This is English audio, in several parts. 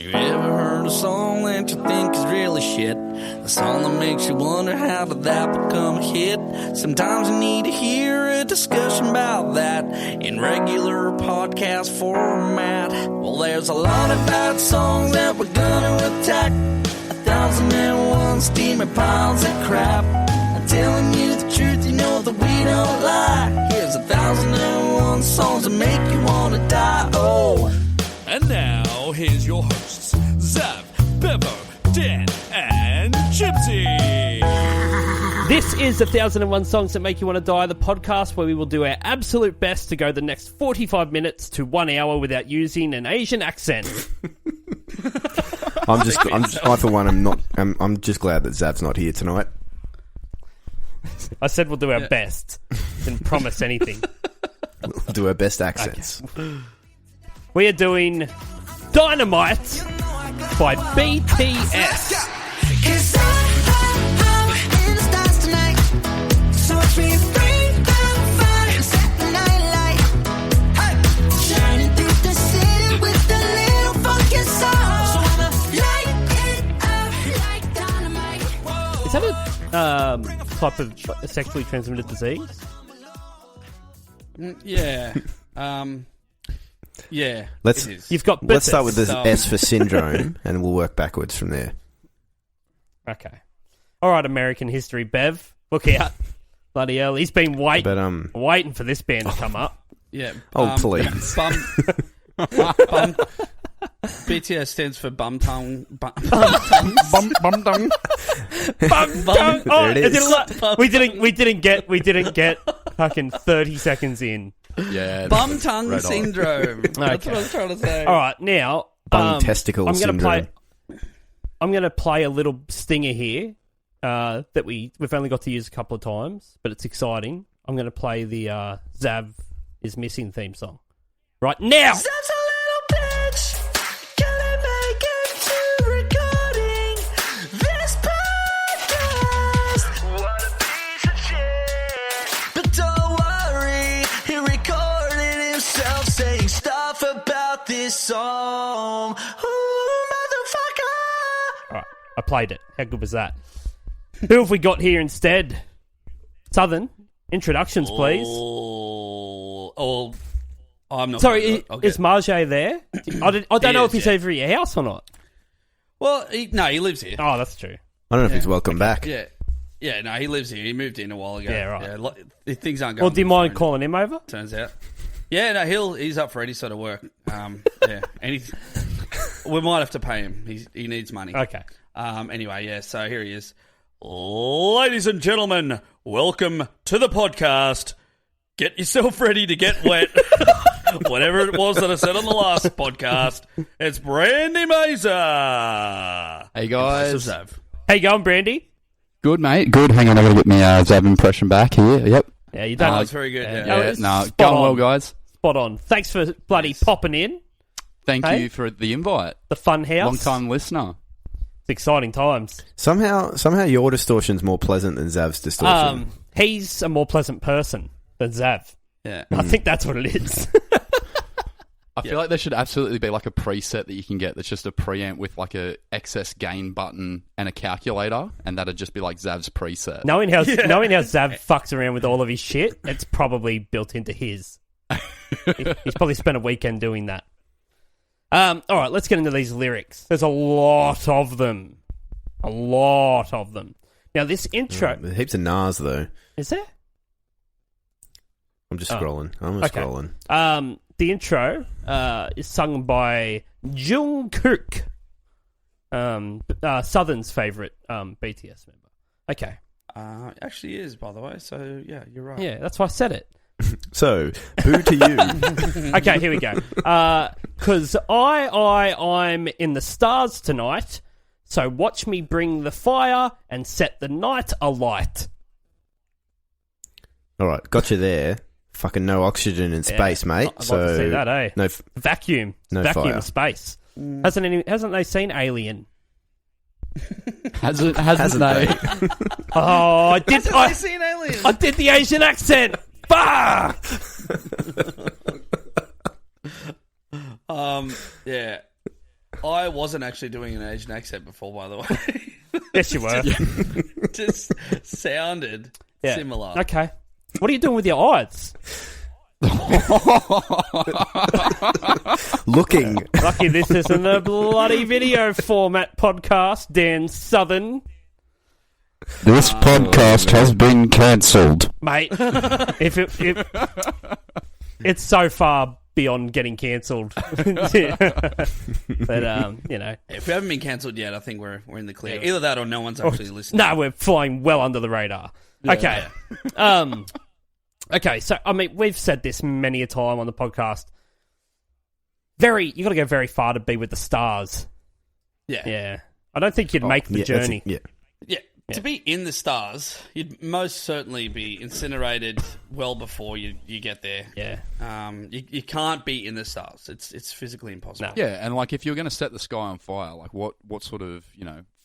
You ever heard a song that you think is really shit? The song that makes you wonder how did that become a hit? Sometimes you need to hear a discussion about that in regular podcast format. Well, there's a lot of bad songs that we're gonna attack. 1,001 steaming piles of crap. I'm telling you the truth, you know that we don't lie. Here's 1,001 songs that make you wanna die. Oh. And now, here's your hosts, Zav, Bevo, Dan, and Gypsy. This is 1,001 Songs That Make You Want to Die, the podcast where we will do our absolute best to go the next 45 minutes to 1 hour without using an Asian accent. I'm just glad that Zav's not here tonight. I said we'll do our best. Didn't promise anything. We'll do our best accents. Okay. We are doing Dynamite by BTS. In the stars tonight, so watch me bring the fire and set the night light. Hey, shining through the city with a little funky sound. So I'ma light it up like dynamite. Is that a type of sexually transmitted disease? Yeah. Yeah. Let's You've got let's start with the So- S for syndrome, and we'll work backwards from there. Okay. All right, American history, Bev. Look out. Bloody hell. He's been waiting for this band to come up. Yeah. Oh, please. Bum. BTS stands for bum tongue. Bum tongue. Bum, bum. Oh, There it is. we didn't get fucking 30 seconds in. Yeah. Bum tongue Right on. syndrome. That's Okay. what I was trying to say. All right, now Bung testicle I'm gonna syndrome. I'm going to play a little stinger here that we've only got to use a couple of times, but it's exciting. I'm going to play the Zav is Missing theme song right now. Such a little bitch, gonna make it to recording this podcast. What a piece of shit. But don't worry, he recorded himself saying stuff about this song. Ooh, motherfucker. All right, I played it. How good was that? Who have we got here instead? Southern, introductions, please. Oh, I'm not. Sorry, I'll get- is Marjay there? I don't know if he's yeah. over at your house or not. Well, he lives here. Oh, that's true. I don't know if he's welcome back. Yeah. Yeah, no, he lives here. He moved in a while ago. Yeah, right. Things aren't going. Well, do you with the mind phone, calling him over? Turns out. Yeah, no, he's up for any sort of work. Yeah, we might have to pay him. He needs money. Okay. Anyway, yeah. So here he is. Ladies and gentlemen, welcome to the podcast. Get yourself ready to get wet. Whatever it was that I said on the last podcast, it's Brandy Mazer. Hey guys. Impressive, Zav. How you going, Brandy? Good, mate. Good. Hang on, I gotta get my Zav impression back here. Yep. Yeah, you don't. That's very good. Yeah. No, Yeah. it's No, spot going on. well, guys. Spot on. Thanks for bloody popping in. Thank Hey? you for the invite. The fun house. Long time listener. It's exciting times. Somehow your distortion's more pleasant than Zav's distortion. He's a more pleasant person than Zav. Yeah. I think that's what it is. I feel like there should absolutely be like a preset that you can get that's just a preamp with like a excess gain button and a calculator, and that'd just be like Zav's preset. knowing how Zav fucks around with all of his shit, it's probably built into his. He's probably spent a weekend doing that. All right, let's get into these lyrics. There's a lot of them. Now, this intro... There's heaps of Nas, though. Is there? I'm just scrolling. I'm Okay. scrolling. The intro is sung by Jungkook, Southern's favourite BTS member. Okay. Actually is, by the way. So, yeah, you're right. Yeah, that's why I said it. So, who to you? Okay, here we go. Because I'm in the stars tonight, so watch me bring the fire and set the night alight. All right, got you there. Fucking no oxygen in space, mate. I'd like to see that, eh? No, Vacuum. No Vacuum fire. of space. Hasn't they seen Alien? Hasn't Hasn't they? Oh, I did. I see an alien. I did the Asian accent. Fuck! Yeah. I wasn't actually doing an Asian accent before, by the way. Yes, you were. Just sounded Yeah. similar. Okay. What are you doing with your eyes? Looking. Lucky this isn't a bloody video format podcast, Dan Southern. This podcast has been cancelled. Mate, if it's so far beyond getting cancelled. But, you know. If we haven't been cancelled yet, I think we're in the clear. Either that or no one's actually listening. No, we're flying well under the radar. Okay. Okay, so, I mean, we've said this many a time on the podcast. You got to go very far to be with the stars. Yeah. Yeah. I don't think you'd make the Yeah, that's journey. it, yeah. Yeah. To be in the stars, you'd most certainly be incinerated well before you get there. Yeah. You can't be in the stars. It's physically impossible. No. Yeah, and like if you're going to set the sky on fire, like what sort of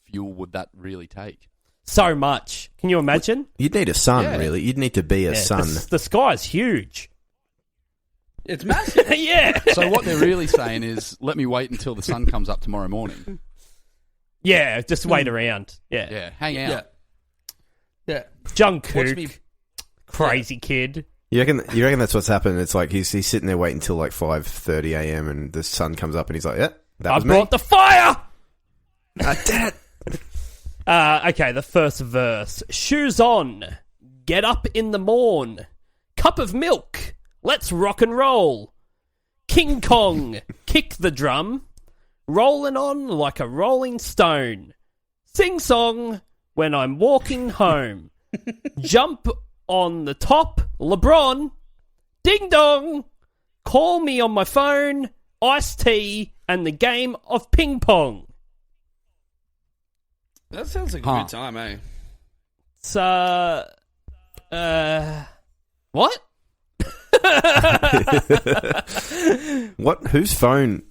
fuel would that really take? So much. Can you imagine? You'd need a sun, Yeah. really. You'd need to be a Yeah, sun. The sky's huge. It's massive. Yeah. So what they're really saying is, let me wait until the sun comes up tomorrow morning. Yeah, just wait around. Yeah. Yeah, hang out. Yeah. Yeah. Jungkook, me- crazy kid. You reckon that's what's happened? It's like he's sitting there waiting until like 5:30 a.m. and the sun comes up and he's like, "Yeah, that I was brought me." the fire! I did it. Okay, the first verse. Shoes on. Get up in the morn. Cup of milk. Let's rock and roll. King Kong. Kick the drum. Rolling on like a rolling stone. Sing song when I'm walking home. Jump on the top. LeBron. Ding dong. Call me on my phone. Iced tea and the game of ping pong. That sounds like a Huh. good time, eh? So, what? What? Whose phone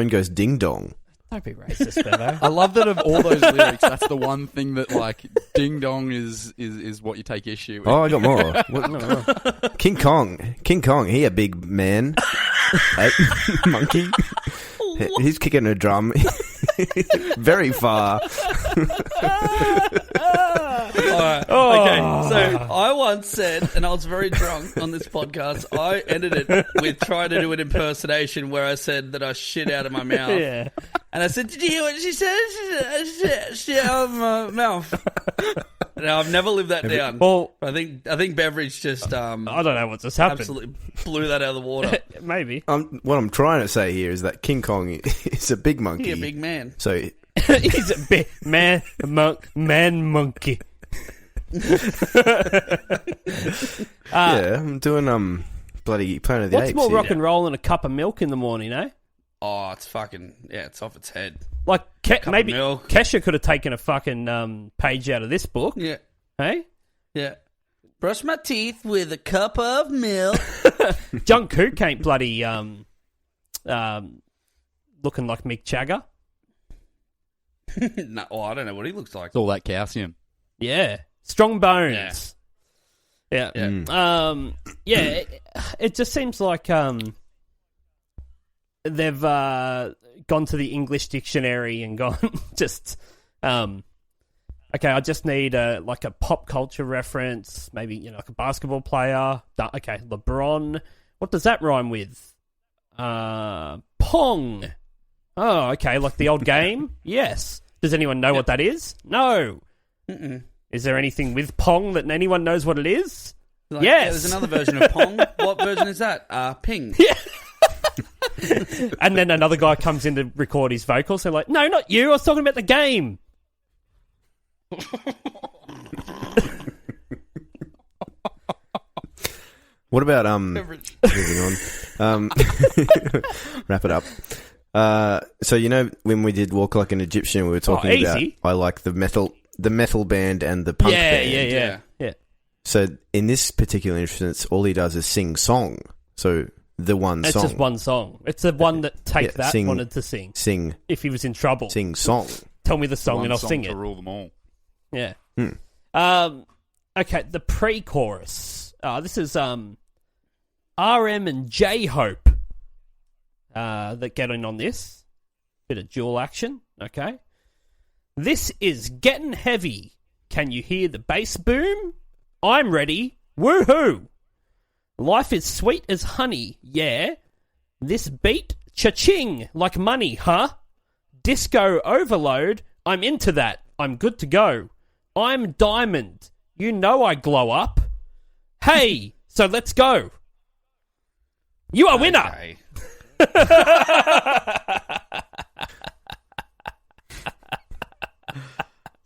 goes ding dong? Don't be racist, Bevo. I love that of all those lyrics, that's the one thing that like ding dong is what you take issue with. Oh, I got more. What? King Kong, he a big man. Hey, monkey. He's kicking a drum very far. Okay, so I once said, and I was very drunk on this podcast, I ended it with trying to do an impersonation where I said that I shit out of my mouth. Yeah. And I said, did you hear what she said? She said, shit out of my mouth. Now, I've never lived that down. Well, I think Beveridge just I don't know what's just happened. absolutely blew that out of the water. Maybe. What I'm trying to say here is that King Kong is a big monkey. He a big man. So He's a big man monkey. yeah, I'm doing bloody Planet of the What's Apes. more here. rock and roll than a cup of milk in the morning, eh? Oh, it's fucking, yeah, it's off its head. Like, of maybe milk. Kesha could have taken a fucking page out of this book, Yeah, hey? yeah. Brush my teeth with a cup of milk. Jungkook ain't bloody looking like Mick Jagger. No, oh, I don't know what he looks like. It's all that calcium. Yeah. Strong bones. Yeah. Yeah. Yeah, it just seems like they've gone to the English dictionary and gone just okay, I just need a pop culture reference, maybe like a basketball player. Okay, LeBron. What does that rhyme with? Pong. Oh, okay, like the old game? Yes. Does anyone know what that is? No. Mm-mm. Is there anything with Pong that anyone knows what it is? Like, Yes. Yeah, there's another version of Pong. What version is that? Ping. And then another guy comes in to record his vocals. They're like, no, not you. I was talking about the game. What about moving on? Wrap it up. So when we did Walk Like an Egyptian, we were talking about easy. I like the metal band and the punk band. Yeah. So in this particular instance, all he does is sing song. So the one It's song. just one song. It's the one that Take That sing- wanted to sing. Sing If he was in trouble. song. Tell me the song One and I'll song sing to it. rule them all. Yeah. Okay, the pre-chorus. This is RM and J-Hope that get in on this. Bit of dual action, okay? This is getting heavy. Can you hear the bass boom? I'm ready. Woohoo! Life is sweet as honey, yeah. This beat, cha-ching, like money, huh? Disco overload, I'm into that. I'm good to go. I'm diamond. You know I glow up. Hey, so let's go. You are winner. Okay.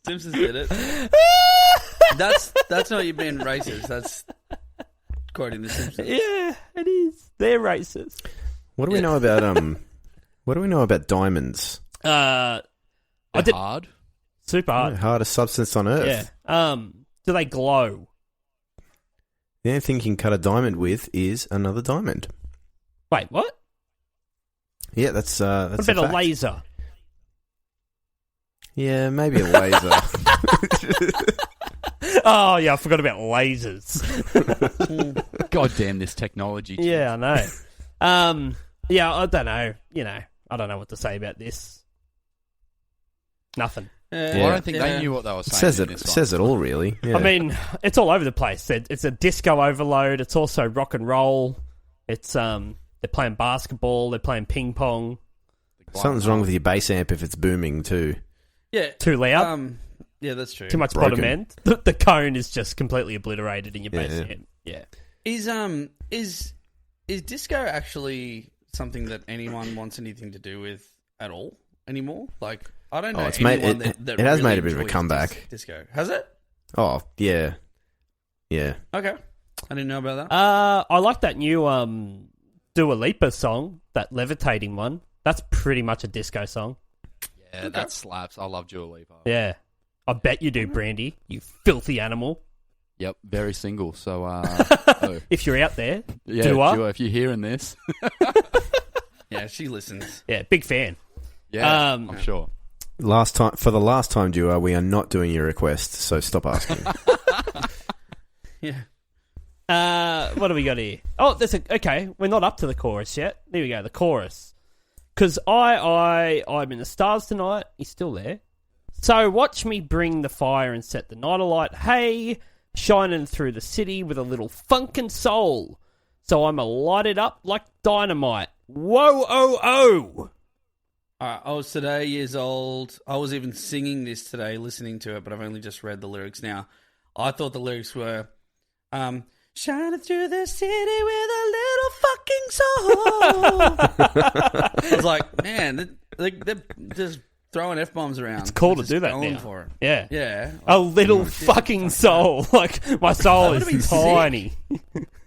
Simpsons did it. That's not you being racist. That's quoting the Simpsons. Yeah, it is. They're racist. What do we know about What do we know about diamonds? I They're did hard. super hard. Hardest substance on earth. Yeah. Do they glow? The only thing you can cut a diamond with is another diamond. Wait, what? Yeah, that's What a about a fact. laser? Yeah, maybe a laser. Oh yeah, I forgot about lasers. God damn this technology. Yeah, I know. Yeah, I don't know. I don't know what to say about this. Nothing. Well, I don't think they knew what they were saying. says in it this one. says it all, really. Yeah. I mean, it's all over the place. It's a disco overload. It's also rock and roll. It's they're playing basketball. They're playing ping pong. Something's wrong with your bass amp if it's booming too. Yeah. Too loud. Yeah, that's true. Too much broken. bottom end. The cone is just completely obliterated in your bass Yeah. amp. Yeah. Is disco actually something that anyone wants anything to do with at all anymore? Like, I don't know. Oh, it's made- anyone it- that it has really made a bit of a enjoys comeback. Disco has it? Oh, yeah. Yeah. Okay, I didn't know about that. I like that new Dua Lipa song, that levitating one. That's pretty much a disco song. Yeah, that slaps. I love Dua Lipa. Yeah. I bet you do, Brandy. You filthy animal. Yep, very single. So, If you're out there, yeah, Dua. if you're hearing this, Yeah, she listens. Yeah, big fan. yeah, I'm sure. For the last time, Dua, we are not doing your request, so stop asking. Yeah. What do we got here? Oh, okay. We're not up to the chorus yet. There we go, the chorus. Because I'm in the stars tonight. He's still there. So watch me bring the fire and set the night alight. Hey, shining through the city with a little funk and soul. So I'ma light it up like dynamite. Whoa, oh, oh. I was today years old. I was even singing this today, listening to it, but I've only just read the lyrics now. I thought the lyrics were, shining through the city with a little fucking soul. I was like, man, they're just throwing F-bombs around. It's cool to Just do that going now. for it. Yeah. Yeah. A little fucking soul. Like, my soul That would've is been tiny.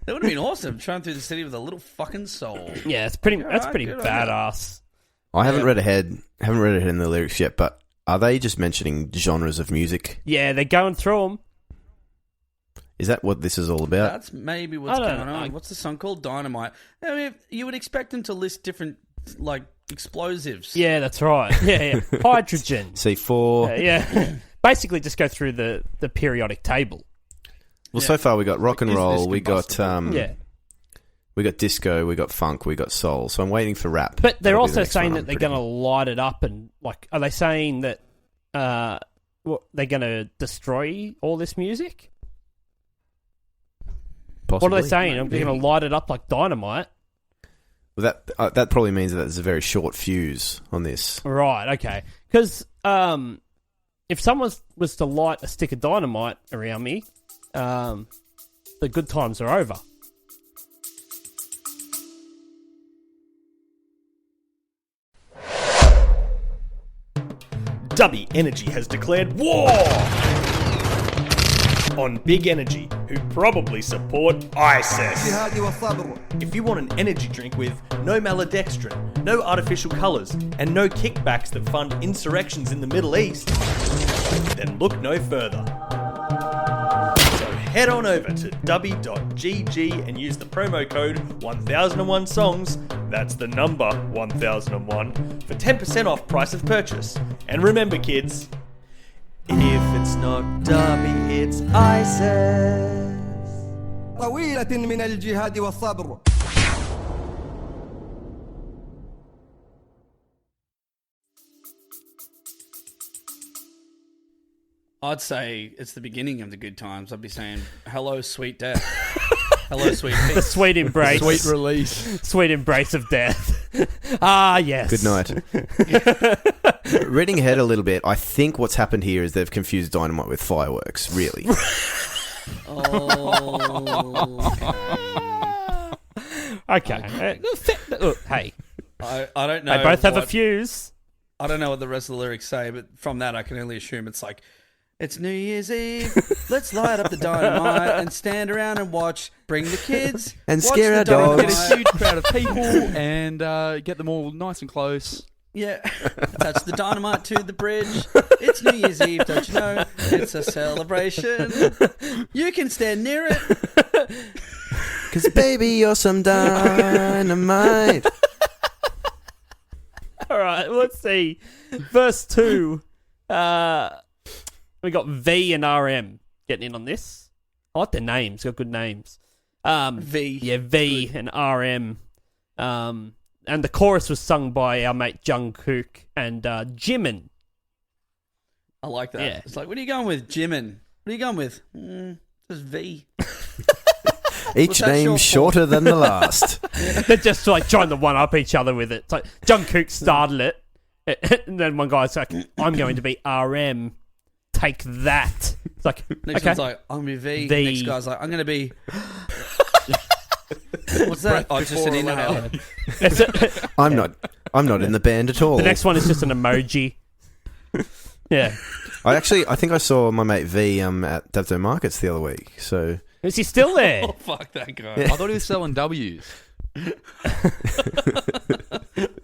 That would have been awesome, trying through the city with a little fucking soul. Yeah, that's pretty Alright, pretty good on badass. I haven't read ahead in the lyrics yet, but are they just mentioning genres of music? Yeah, they're going through them. Is that what this is all about? That's maybe what's I don't going know. on. What's the song called? Dynamite. I mean, you would expect them to list different, like, explosives. Yeah, that's right. Yeah. Hydrogen. C4. Yeah. Basically, just go through the periodic table. Well, so far we got rock and Is this roll, we got Yeah. we got disco, we got funk, we got soul. So I'm waiting for rap. But they're That'll be also the next saying one, that I'm they're pretty- going to light it up and, like, are they saying that they're going to destroy all this music? Possibly. What are they saying? They're Maybe. going to light it up like dynamite? Well, that probably means that there's a very short fuse on this. Right, okay. Because if someone was to light a stick of dynamite around me, the good times are over. Dubby Energy has declared war on Big Energy, who probably support ISIS. If you want an energy drink with no maltodextrin, no artificial colours, and no kickbacks that fund insurrections in the Middle East, then look no further. So head on over to dubby.gg and use the promo code 1001songs, that's the number 1001, for 10% off price of purchase. And remember, kids, if it's not Dubby, it's ISIS. طويلة من الجهاد والصبر I'd say it's the beginning of the good times. I'd be saying, hello, sweet death. Hello, sweet The peace. sweet embrace. Sweet release. Sweet embrace of death. Ah, yes. Good night. Reading ahead a little bit, I think what's happened here is they've confused Dynamite with fireworks, really. Okay. Look, hey, I don't know. they both have a what- fuse. I don't know what the rest of the lyrics say, but from that I can only assume it's like, it's New Year's Eve, let's light up the dynamite and stand around and watch, bring the kids, And watch scare the our Get dogs. dynamite. a huge crowd of people and get them all nice and close. Yeah, attach the dynamite to the bridge. It's New Year's Eve, don't you know? It's a celebration. You can stand near it. Because, baby, you're some dynamite. All right, let's see. Verse 2. We got V and RM getting in on this. I like their names. Got good names. V. Yeah, V and RM. And the chorus was sung by our mate Jungkook and Jimin. I like that. Yeah. It's like, what are you going with, Jimin? What are you going with? Just V. Each What's that name short for? shorter than the last. They're just like trying to one up each other with it. It's like Jungkook started it, and then one guy's like, "I'm going to be RM. Take that." It's like, Next okay, one's like, I'm going to be V. V. Next guy's like, I'm going to be... What's that? Oh, it's just an inhale. I'm not in the band at all. the next one is just an emoji. Yeah, I think I saw my mate V at Devto Markets the other week. So is he still there? Oh, fuck that guy. I thought he was selling W's.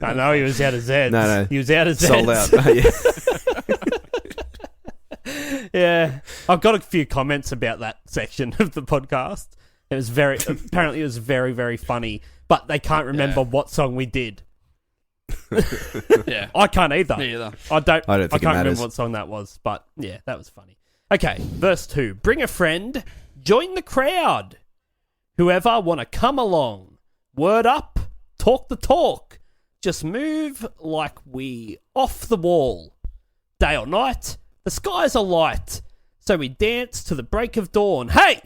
I know he was out of Zeds. No. He was out of Zeds. sold out. Yeah. Yeah, I've got a few comments about that section of the podcast. It was apparently it was very, very funny, but they can't remember what song we did. Yeah. I can't either. Me either. I think it can't remember matters. what song that was, but yeah, that was funny. Okay, verse 2. Bring a friend, join the crowd. Whoever want to come along. Word up, talk the talk. Just move like we off the wall. Day or night, the skies are light. So we dance to the break of dawn. Hey!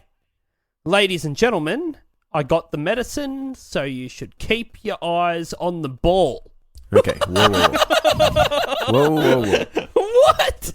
Ladies and gentlemen, I got the medicine, so you should keep your eyes on the ball. Okay. Whoa. What?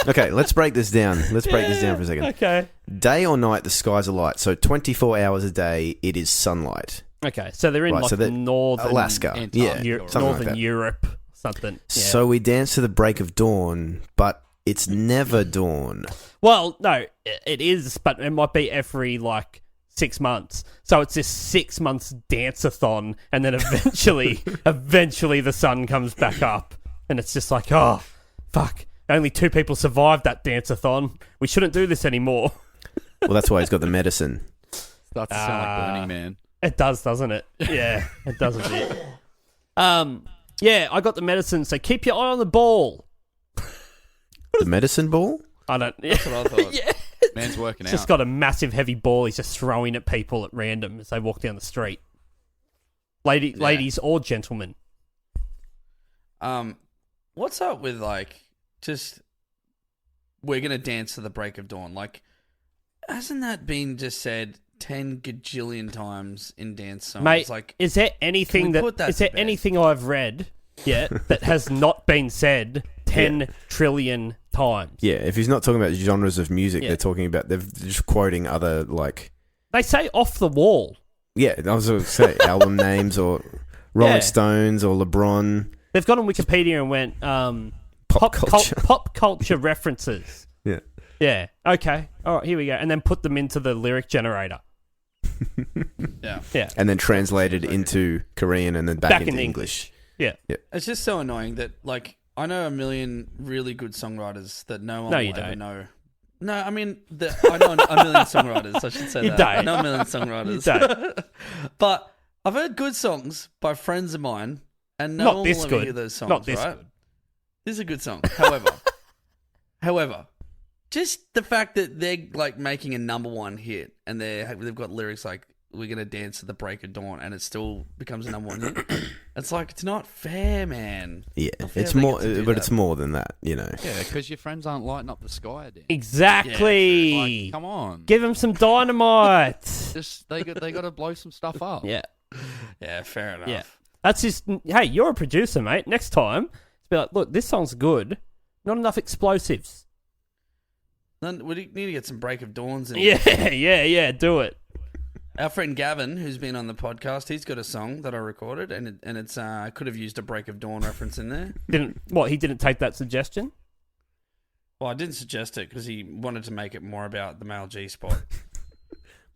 Okay, let's break this down. Let's break this down for a second. Okay. Day or night, the skies are light. So 24 hours a day, it is sunlight. Okay, so they're in Right, like so they're northern Alaska. Yeah, Eu- something like northern that. Europe, something. Yeah. So we dance to the break of dawn, but it's never dawn. Well, no, it is, but it might be every like 6 months. So it's this 6 months dance-a-thon, and then eventually the sun comes back up, and it's just like, oh, fuck. Only 2 people survived that dance-a-thon. We shouldn't do this anymore. Well, that's why he's got the medicine. Starts to sound like Burning Man. It does, doesn't it? Yeah, it does a bit. Yeah, I got the medicine, so keep your eye on the ball. The medicine ball? I don't... That's what I thought. Yeah. Man's working He's just out. got a massive heavy ball he's just throwing at people at random as they walk down the street. Ladies or gentlemen. What's up with like just we're gonna dance to the break of dawn? Like, hasn't that been just said 10 gajillion times in dance songs? Mate, Like, is there anything can we put that is to there bed? anything I've read yet that has not been said 10 trillion times? Yeah, if he's not talking about genres of music, Yeah. they're just quoting other, like... They say off the wall. Yeah, I was going to say album names or Rolling Yeah. Stones or LeBron. They've gone on Wikipedia and went Culture. pop culture references. Yeah. Yeah. Okay. All right. Here we go. And then put them into the lyric generator. yeah, Yeah. And then translated into Korean and then back into English. Yeah. it's just so annoying that like I know a million really good songwriters that no one No, will you ever don't. know. No, I mean I know a million songwriters. I should say You that. don't. I know a million songwriters. You don't. But I've heard good songs by friends of mine, and no Not one this will ever good. hear those songs. Not this right? good. This is a good song. However, just the fact that they're like making a number one hit and they've got lyrics like we're gonna dance to the break of dawn, and it still becomes a number one hit. It's like, it's not fair, man. Yeah, Not fair it's they more, get to do but that. it's more than that, you know. Yeah, because your friends aren't lighting up the sky. Dan. Exactly. Like, come on. Give him some dynamite. Just they got to blow some stuff up. Yeah. Yeah, fair enough. Yeah. That's just, hey, you're a producer, mate. Next time, be like, look, this song's good. Not enough explosives. Then we need to get some break of dawns in. Yeah, do it. Our friend Gavin, who's been on the podcast, he's got a song that I recorded, and it's I could have used a break of dawn reference in there. He didn't take that suggestion? Well, I didn't suggest it because he wanted to make it more about the male G spot.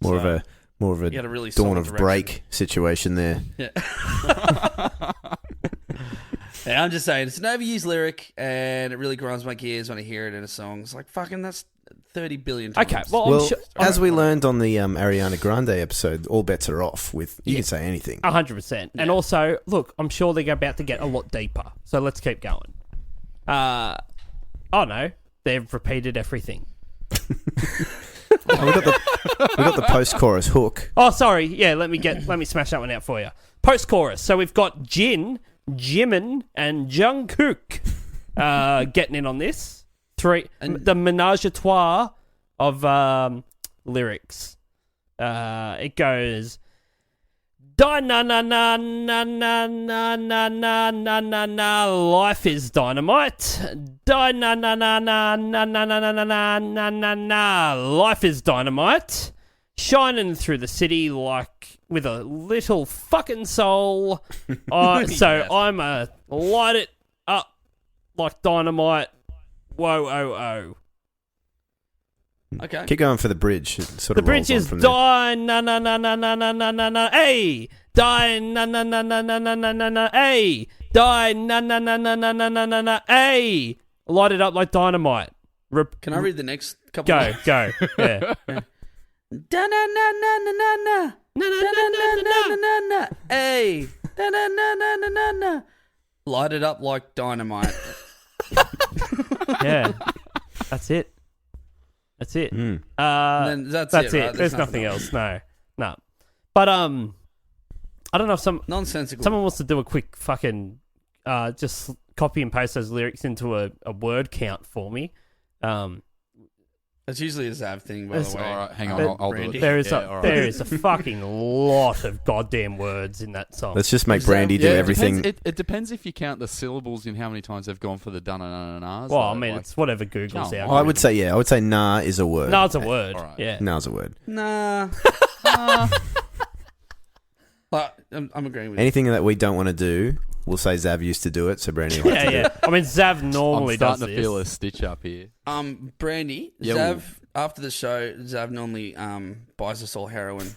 More of a He had a really dawn solid of direction. break situation there. Yeah. Yeah, I'm just saying, it's an overused lyric, and it really grinds my gears when I hear it in a song. It's like, fucking, that's 30 billion times. Okay, well, Well, I'm sure... as we learned on the Ariana Grande episode, all bets are off with, you can say anything. 100%. And also, look, I'm sure they're about to get a lot deeper. So let's keep going. Oh no, they've repeated everything. Oh, we got the post-chorus hook. Oh, sorry. Yeah, let me smash that one out for you. Post-chorus. So we've got Jin, Jimin, and Jungkook getting in on this. The menage a trois of lyrics. It goes... Na na na na na na na na na na na. Life is dynamite. Na na na na na na na na na na na na. Life is dynamite. Shining through the city like with a little fucking soul. I'm a light it up like dynamite. Whoa, oh, oh. Okay. Keep going for the bridge. It sort The of bridge rolls is on from there. die na na na na na na na na na hey die na na na na na na na na na hey die na na na na na na na na na hey light it up like dynamite. Can I read the next couple? Go. Yeah. Da na na na na na na. Na na na na na na. na. Hey. Da na na na na na na. Light it up like dynamite. Yeah. That's it. That's it. Then that's it. right? There's nothing else. No. But I don't know if Nonsensical. someone wants to do a quick fucking just copy and paste those lyrics into a word count for me. That's usually a Zav thing, by the way. All right, hang on, I'll do it. There is Yeah, all right. there is a fucking lot of goddamn words in that song. Let's just make Brandy do everything. It depends if you count the syllables in how many times they've gone for the dun-na-na-nas. Well, I mean, it's whatever Google's Come out. on. I would say nah is a word. No, it's a word. all right. Yeah. Nah's a word. Nah. But I'm agreeing with you. Anything that we don't want to do, we'll say Zav used to do it, so Brandy likes to do Yeah. it. I mean, Zav I'm normally does starting this. to feel a stitch up here. Brandy, Yeah, Zav, after the show, Zav normally buys us all heroin.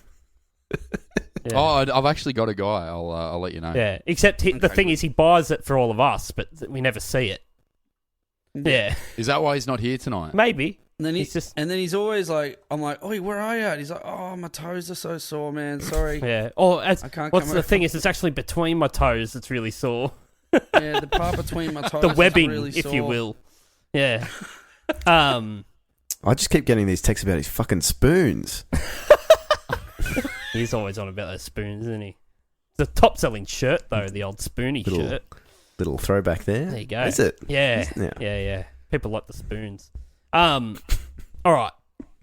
Yeah. Oh, I've actually got a guy. I'll let you know. Yeah, except the thing is he buys it for all of us, but we never see it. Yeah, Is that why he's not here tonight? maybe. And then He's he's always like, I'm like, oh, where are you at? He's like, oh, my toes are so sore, man. Sorry. Yeah. Or I can't what's come the over. thing is, it's actually between my toes that's really sore. Yeah, the part between my toes The webbing, is really if sore. you will. Yeah. I just keep getting these texts about his fucking spoons. He's always on about those spoons, isn't he? It's a top-selling shirt, though, the old spoony Little- shirt. Little throwback there. There you go. Is it? Yeah. Yeah. Yeah. People like the spoons. All right.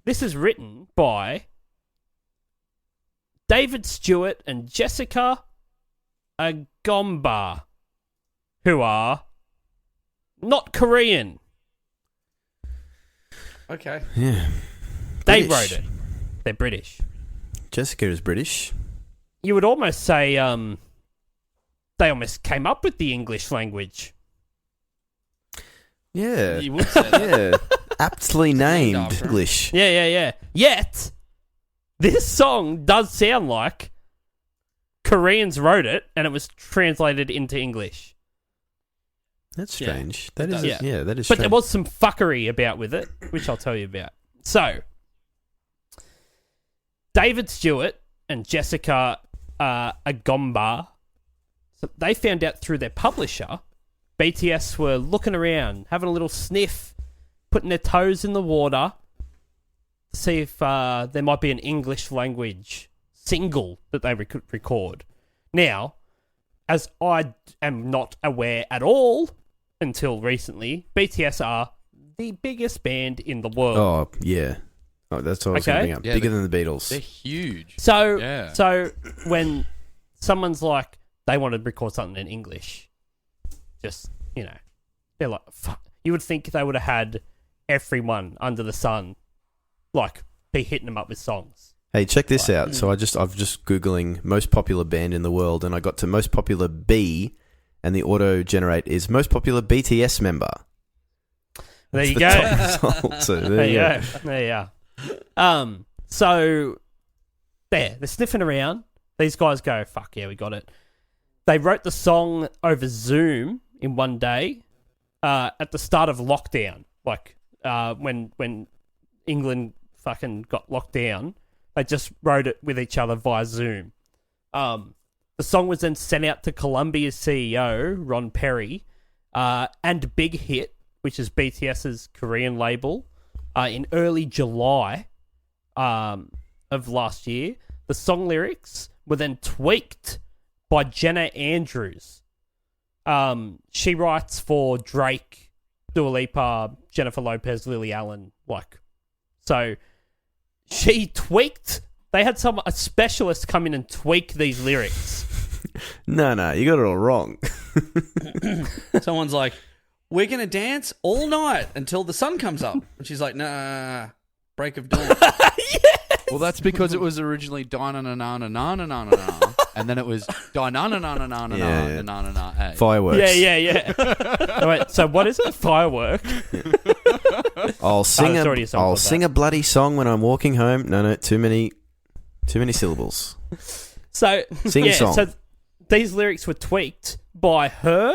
This is written by David Stewart and Jessica Agomba, who are not Korean. Okay. Yeah. They British. wrote it. They're British. Jessica is British. You would almost say they almost came up with the English language. Yeah. You would say that. Yeah. Aptly named after. English. Yeah. Yet, this song does sound like Koreans wrote it and it was translated into English. That's Yeah. strange. That It is, does. yeah, that is But strange. there was some fuckery about with it, which I'll tell you about. So, David Stewart and Jessica Agomba, so they found out through their publisher, BTS were looking around, having a little sniff, putting their toes in the water to see if there might be an English language single that they record. Now, as I am not aware at all until recently, BTS are the biggest band in the world. Oh, yeah. Oh, that's what I was going to bring up. Yeah, Bigger than the Beatles. They're huge. So when someone's like, they want to record something in English, just, they're like, fuck. You would think they would have had everyone under the sun, like, be hitting them up with songs. Hey, check this out. So I've just Googling most popular band in the world, and I got to most popular B, and the auto-generate is most popular BTS member. There you That's go. the top result. So There you go. There you are. So they're sniffing around. These guys go, fuck yeah, we got it. They wrote the song over Zoom in one day at the start of lockdown. Like when England fucking got locked down, they just wrote it with each other via Zoom. The song was then sent out to Columbia's CEO, Ron Perry, and Big Hit, which is BTS's Korean label, in early July of last year. The song lyrics were then tweaked by Jenna Andrews. She writes for Drake, Dua Lipa, Jennifer Lopez, Lily Allen. So she tweaked. They had a specialist come in and tweak these lyrics. No, you got it all wrong. Someone's like, we're going to dance all night until the sun comes up. And she's like, nah, break of dawn. Well, that's because it was originally da-na-na-na-na-na-na-na-na, and then it was da-na-na-na-na-na-na-na-na-na. Fireworks. Yeah. Wait, so what is it? Firework? I'll sing sing a bloody song when I'm walking home. No, too many syllables. So Sing a song. So these lyrics were tweaked by her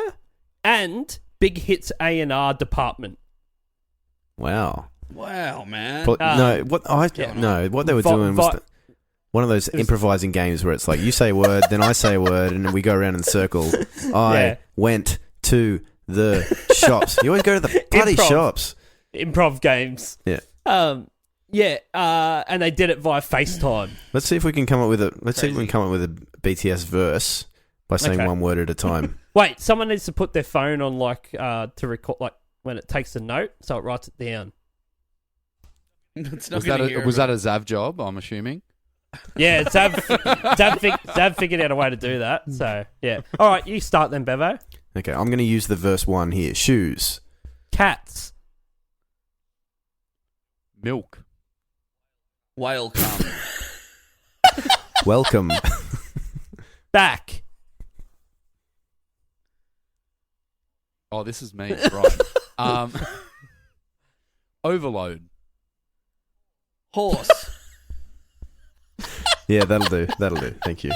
and Big Hit's A&R department. Wow. Wow, man. What they were doing was one of those improvising games where it's like you say a word, then I say a word, and we go around in a circle. I went to the shops. You always go to the bloody shops. Improv games. Yeah. And they did it via FaceTime. Let's see if we can come up with a BTS verse by saying one word at a time. Wait, someone needs to put their phone on to record when it takes a note, so it writes it down. Was that a Zav job, I'm assuming? Yeah, Zav figured out a way to do that. So, yeah. All right, you start then, Bevo. Okay, I'm going to use the verse 1 here. Shoes. Cats. Milk. Whale come. Welcome. Back. Oh, this is me. Right. Overload. Horse. Yeah, that'll do. Thank you.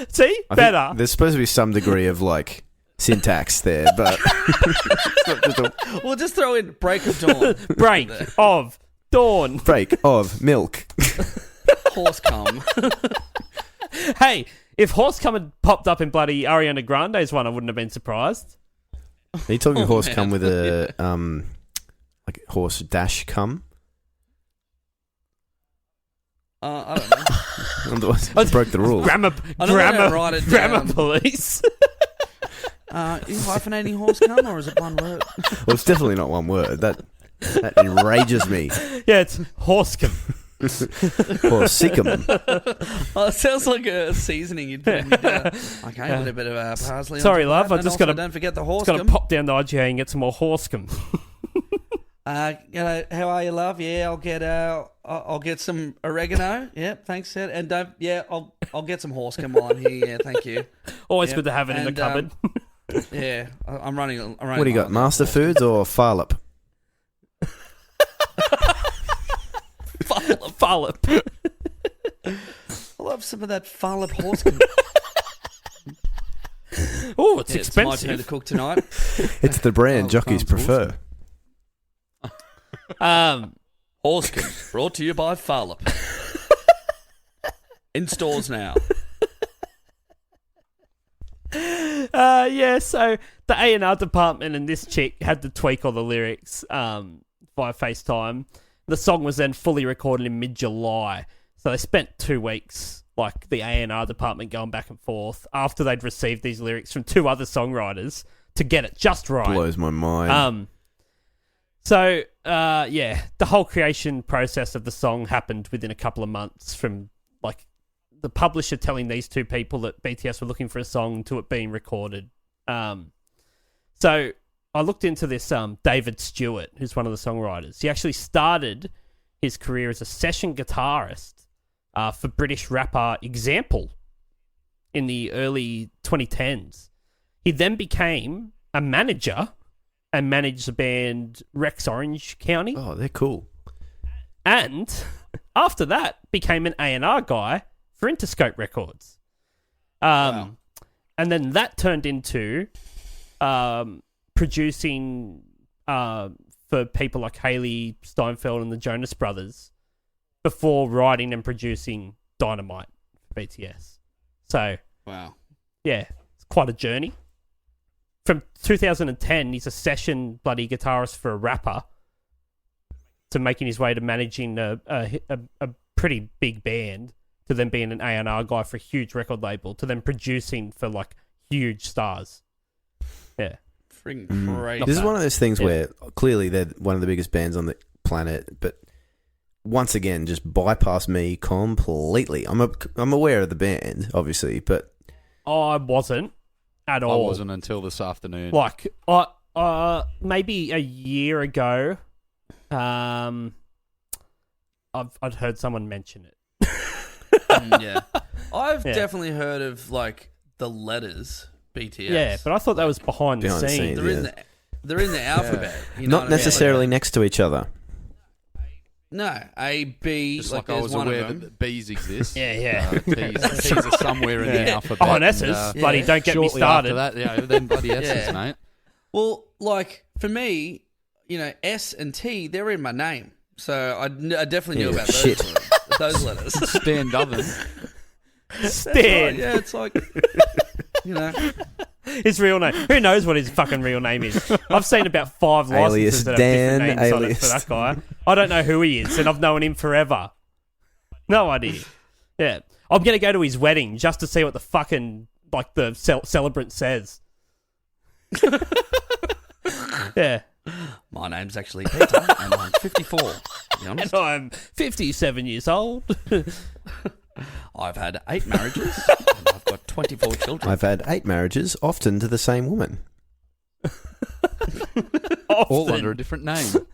See? Better. There's supposed to be some degree of syntax there, but it's not just We'll just throw in break of dawn. Break of dawn. break of milk. Horse come. Hey, if Horse Come had popped up in bloody Ariana Grande's one, I wouldn't have been surprised. Are you talking horse man. come with a horse dash come? I don't know. I broke the rules. Grammar police. You hyphenating horse come, or is it one word? Well, it's definitely not one word. That enrages me. Yeah, it's Horsecombe. Horsecombe. Oh, it sounds like a seasoning you'd put in your dinner. Okay, a bit of parsley. Sorry, love. I just got to. Don't forget the horse. Got to pop down to IGA and get some more Horsecombe. How are you, love? Yeah, I'll get some oregano. Yep, thanks, Ed. And I'll get some Horsecombe while I'm here. Yeah, thank you. Always good to have it in the cupboard. Yeah, I'm running. What do you got? Master Foods or Farlip? Farlip. I love some of that Farlip Horsecombe. Oh, it's It's my turn to expensive. cook tonight. It's the brand jockeys prefer. Horsecombe, brought to you by Farlip. In stores now. So the A&R department and this chick had to tweak all the lyrics via FaceTime. The song was then fully recorded in mid-July. So they spent 2 weeks, like the A&R department, going back and forth after they'd received these lyrics from 2 other songwriters to get it just right. Blows my mind. The whole creation process of the song happened within a couple of months from like the publisher telling these 2 people that BTS were looking for a song to it being recorded. So I looked into this David Stewart, who's one of the songwriters. He actually started his career as a session guitarist for British rapper Example in the early 2010s. He then became a manager and managed the band Rex Orange County. Oh, they're cool. And after that, became an A&R guy for Interscope Records. Wow. And then that turned into producing for people like Haley Steinfeld and the Jonas Brothers before writing and producing Dynamite for BTS. So, Wow. yeah, it's quite a journey. From 2010, he's a session bloody guitarist for a rapper to making his way to managing a pretty big band to then being an A&R guy for a huge record label to then producing for like huge stars. Yeah. Freaking crazy. This is one of those things where clearly they're one of the biggest bands on the planet, but once again, just bypass me completely. I'm aware of the band, obviously, but I wasn't at I all. wasn't until this afternoon. Like, maybe a year ago, I'd heard someone mention it. Yeah. I've definitely heard of, like, the letters BTS. Yeah, but I thought that was behind the Behind the scenes. scenes. They're in the alphabet. You know not necessarily next to each other. No, A, B. Just like I there's was one of aware them. that B's exist. Yeah. T's are somewhere in the alphabet. Oh, and S's. Bloody don't get me Shortly started. after that, then bloody S's, Yeah. mate. Well, like, for me, you know, S and T, they're in my name. So I definitely knew Yeah, about those shit. letters. Those letters. Stan Doven. Stan. Right, yeah, it's like, you know. His real name. Who knows what his fucking real name is? I've seen about 5 Alias licenses that have Dan, different names on it alias- for that guy. I don't know who he is, and I've known him forever. No idea. Yeah. I'm going to go to his wedding just to see what the fucking, like, the celebrant says. Yeah. My name's actually Peter, and I'm 54, to be honest. And I'm 57 years old. I've had 8 marriages, and I've got 24 children. I've had 8 marriages, often to the same woman. All under a different name.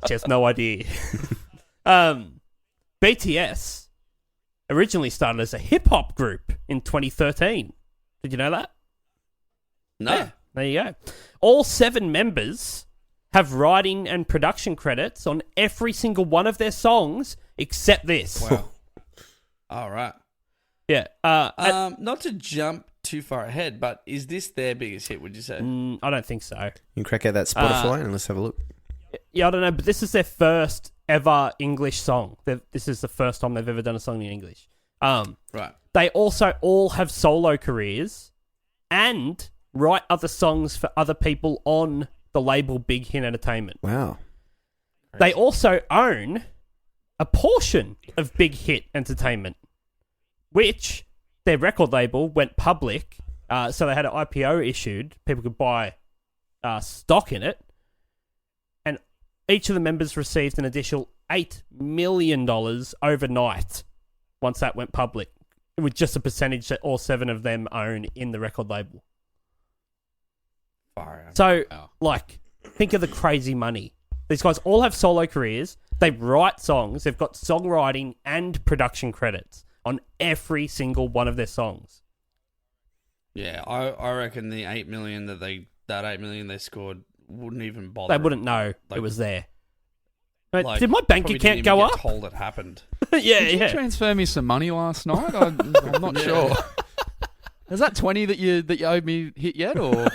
Just no idea. BTS originally started as a hip-hop group in 2013. Did you know that? No. Yeah, there you go. All 7 members have writing and production credits on every single one of their songs except this. Wow. All right. Yeah. Not to jump too far ahead, but is this their biggest hit, would you say? I don't think so. You can crack out that Spotify and let's have a look. Yeah, I don't know, but this is their first ever English song. This is the first time they've ever done a song in English. Right. They also all have solo careers and write other songs for other people on the label Big Hit Entertainment. Wow. They also own a portion of Big Hit Entertainment, which their record label went public, so they had an IPO issued. People could buy stock in it. And each of the members received an additional $8 million overnight once that went public, with just a percentage that all 7 of them own in the record label. Far out. So, Wow. like, think of the crazy money. These guys all have solo careers. They write songs. They've got songwriting and production credits on every single one of their songs. Yeah, I reckon the 8 million that 8 million they scored wouldn't even bother. They wouldn't know Like- it was there. Mate, Like, did my bank probably account didn't go even get up? Told it happened. Yeah, Did you yeah. transfer me some money last night? I'm not sure. Has that 20 that you owed me hit yet, or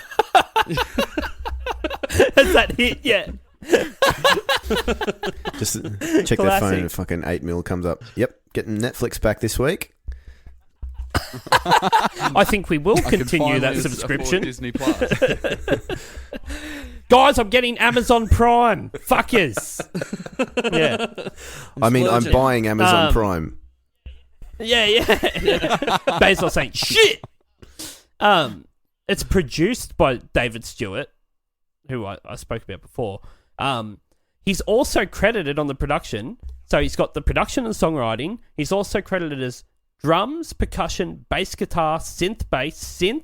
Has that hit yet? Just check their phone Classic. and fucking 8 mil comes up. Yep, getting Netflix back this week. I think we will I can continue that finally subscription. afford Disney Plus? Guys, I'm getting Amazon Prime. Fuckers. Yeah. I'm splurging. buying Amazon Prime. Yeah. Bezos saying shit. It's produced by David Stewart, who I spoke about before. He's also credited on the production. So he's got the production and songwriting. He's also credited as drums, percussion, bass guitar, synth bass, synth,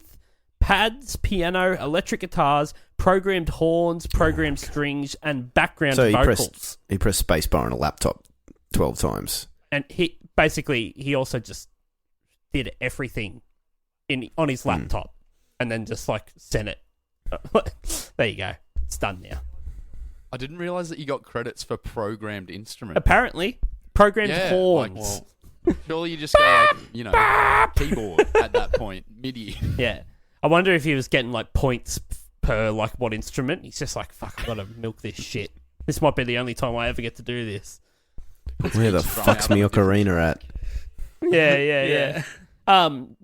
pads, piano, electric guitars, programmed horns, programmed strings, and background vocals. He pressed spacebar on a laptop 12 times. And he also just did everything on his laptop and then just like sent it. There you go. It's done now. I didn't realise that you got credits for programmed instruments. Apparently, programmed horns. Surely you just go keyboard at that point, MIDI. Yeah. I wonder if he was getting like points per like what instrument. He's just like, fuck, I've got to milk this shit. This might be the only time I ever get to do this. Where the fuck's my ocarina at? Yeah.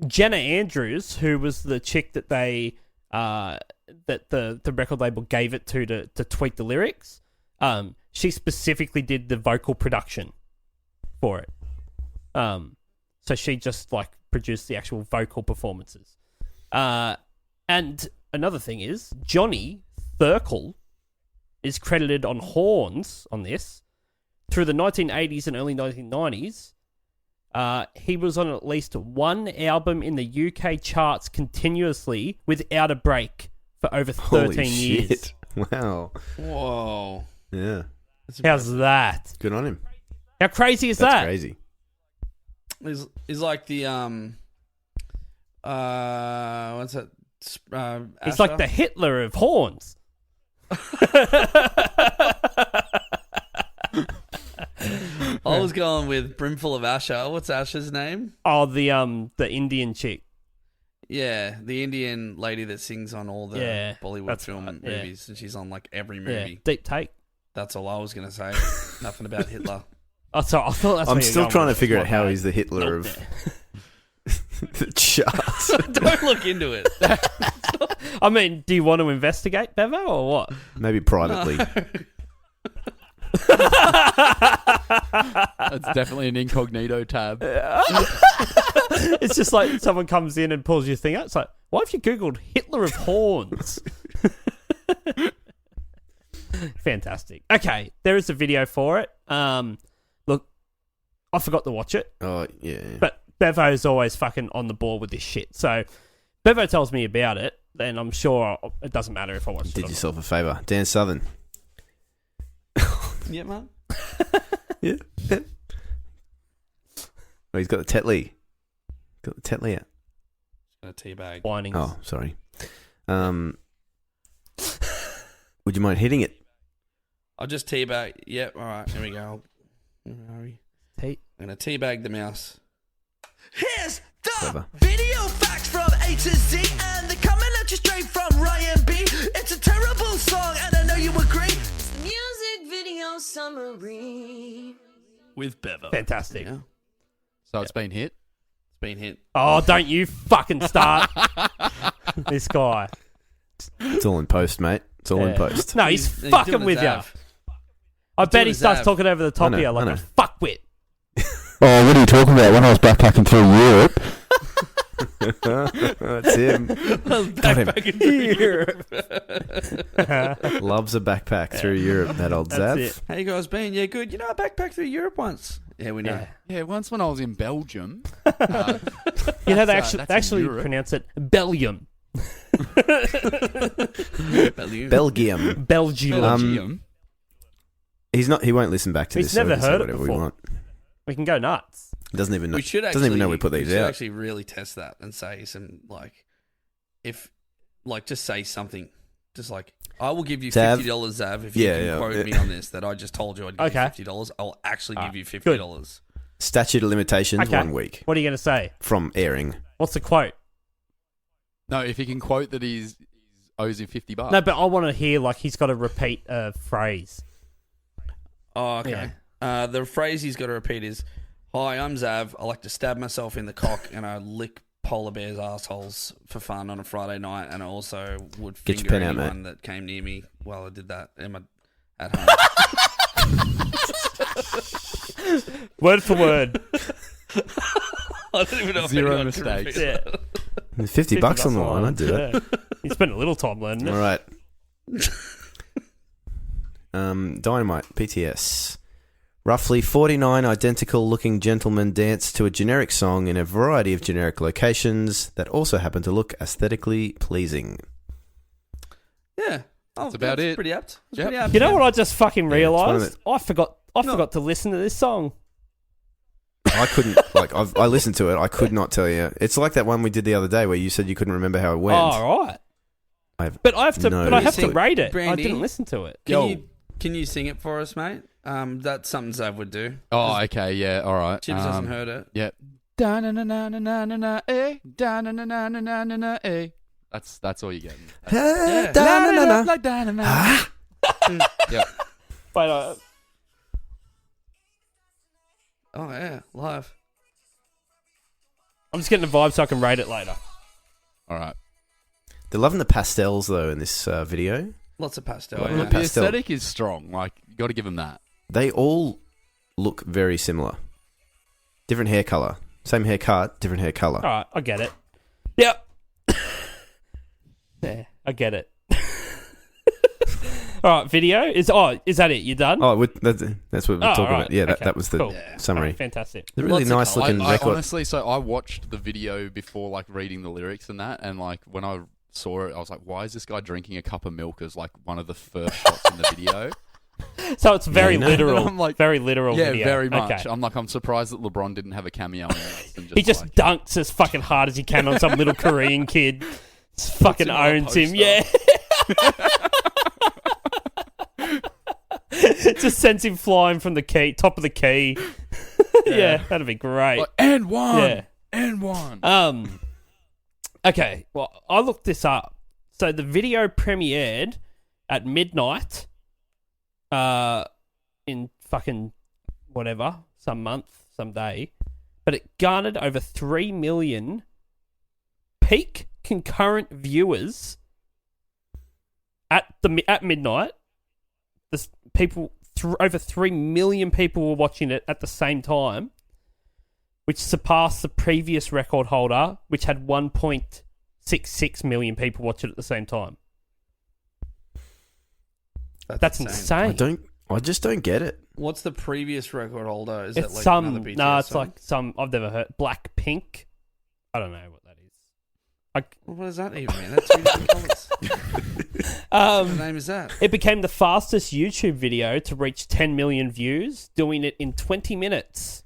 Jenna Andrews, who was the chick that they that the record label gave it to tweak the lyrics, she specifically did the vocal production for it. So she just like produced the actual vocal performances. And another thing is Johnny Thurkel is credited on horns on this. Through the 1980s and early 1990s, he was on at least one album in the UK charts continuously without a break for over 13 Holy years. Shit. Wow. Whoa. Yeah. How's that? Good on him. How crazy is That's that? crazy. Is like the what's that? He's like the Hitler of horns. I was going with Brimful of Asher. What's Asher's name? Oh, the Indian chick. Yeah, the Indian lady that sings on all the Bollywood film and yeah. movies, and she's on like every movie. Yeah. Deep take. That's all I was going to say. Nothing about Hitler. Oh, sorry, I thought that's I'm where you're still going trying to with figure this out how one, he's the Hitler mate. of the charts. Don't look into it. I mean, do you want to investigate, Bevo, or what? Maybe privately. That's definitely an incognito tab. It's just like someone comes in and pulls your thing out. It's like, why have you Googled Hitler of horns? Fantastic. Okay, there is a video for it. Look, I forgot to watch it. Oh, yeah. But Bevo's always fucking on the ball with this shit. So Bevo tells me about it, then I'm sure it doesn't matter if I watch it. Did or yourself a favour. Dan Southern. Yeah, man. Yeah. Oh, he's got the Tetley. Got the Tetley out. A teabag. Whining. Oh, sorry. Would you mind hitting it? I'll just teabag. Yep, all right. Here we go. I'm going to teabag the mouse. Here's the Clever. video facts from A to Z, and they're coming at you straight from Ryan B. It's a terrible song, and I know you agree. Music video summary With Bevo. Fantastic. Yeah. So it's been hit. It's been hit. Oh, don't you fucking start. This guy. It's all in post, mate. It's all in Yeah. post. No, he's doing fucking a with you. Zav. I bet doing he a starts Zav. talking over the top I know, of you like I a know. fuckwit. Oh, what are you talking about? When I was backpacking through Europe, That's him. Got him. Back into Europe. Loves a backpack through Europe, that old That's Zav. it. How you guys been? Yeah, good. You know, I backpacked through Europe once. Yeah, we know. Yeah. Yeah, once when I was in Belgium. You know, they That's in actually Europe. pronounce it Belgium. Belgium. Belgium. Belgium. He won't listen back to He's this. so we never can say heard it whatever we before. want. We can go nuts. Doesn't even know. We should doesn't even know we put these should out. actually really test that and say some just say something. Just like, I will give you Zav. $50, Zav, if you can quote me on this that I just told you I'd give Okay. you $50. I'll actually give you good. $50. Statute of limitations, Okay. 1 week What are you going to say? from airing. What's the quote? No, if he can quote that he's owes him $50. No, but I want to hear like he's got to repeat a phrase. Oh, okay. The phrase he's got to repeat is, "Hi, I'm Zav. I like to stab myself in the cock and I lick polar bears assholes for fun on a Friday night, and I also would Get your finger pen out, anyone mate. that came near me while I did that at home. Word for word. I don't even know if Zero anyone can mistakes. repeat Yeah. that. 50 bucks on the line. I'd do that. Yeah. You spent a little time learning it. All right. Dynamite, BTS. Roughly 49 identical-looking gentlemen dance to a generic song in a variety of generic locations that also happen to look aesthetically pleasing. Yeah. That's about it. Pretty apt. It's Yep. pretty apt. You know what I just fucking it's one of realised? I forgot to listen to this song. I couldn't, I listened to it. I could not tell you. It's like that one we did the other day where you said you couldn't remember how it went. Oh, right. But I have to rate it. I Brandy, didn't listen to it. Can you sing it for us, mate? That's something Zav would do. Oh, okay, yeah, all right. Chips hasn't heard it. Yep. Da na na na na na na na eh. Da na na na na na na na eh. That's all you get. Yeah. Like Dynamite. Yeah. But Oh yeah, live. I'm just getting the vibe so I can rate it later. All right. they're loving the pastels, though, in this video. Lots of pastel. Well, Yeah. The pastel. aesthetic is strong. Like, you got to give them that. They all look very similar. Different hair color. Same haircut, different hair color. All right, I get it. Yep. Yeah, I get it. All right, video is that it? You done? Oh, that's what we're talking right. about. Yeah, Okay, that was the cool. summary. All right, fantastic. The really Lots of nice looking I record. honestly, so I watched the video before, like, reading the lyrics and that, and, like, when I saw it, I was like, why is this guy drinking a cup of milk as, like, one of the first shots in the video? So it's very Yeah, you know. literal. I'm like, very literal Yeah, video. very much. Okay. I'm surprised that LeBron didn't have a cameo in this. And He just like, dunks as fucking hard as he can on some little Korean kid. Just fucking him on a owns him. poster. Yeah. Just sends him flying from the top of the key. Yeah, that'd be great. like, and one! Yeah. And one! Okay, well, I looked this up. So the video premiered at midnight in fucking whatever, some month, some day, but it garnered over 3 million peak concurrent viewers at midnight. This people over 3 million people were watching it at the same time, which surpassed the previous record holder, which had 1.66 million people watch it at the same time. That's insane. I just don't get it. What's the previous record holder? Is It's it like some another BTS no, it's song? like some I've never heard. Blackpink. I don't know what that is. What does that even mean? That's two different colours. What name is that? It became the fastest YouTube video to reach 10 million views, doing it in 20 minutes.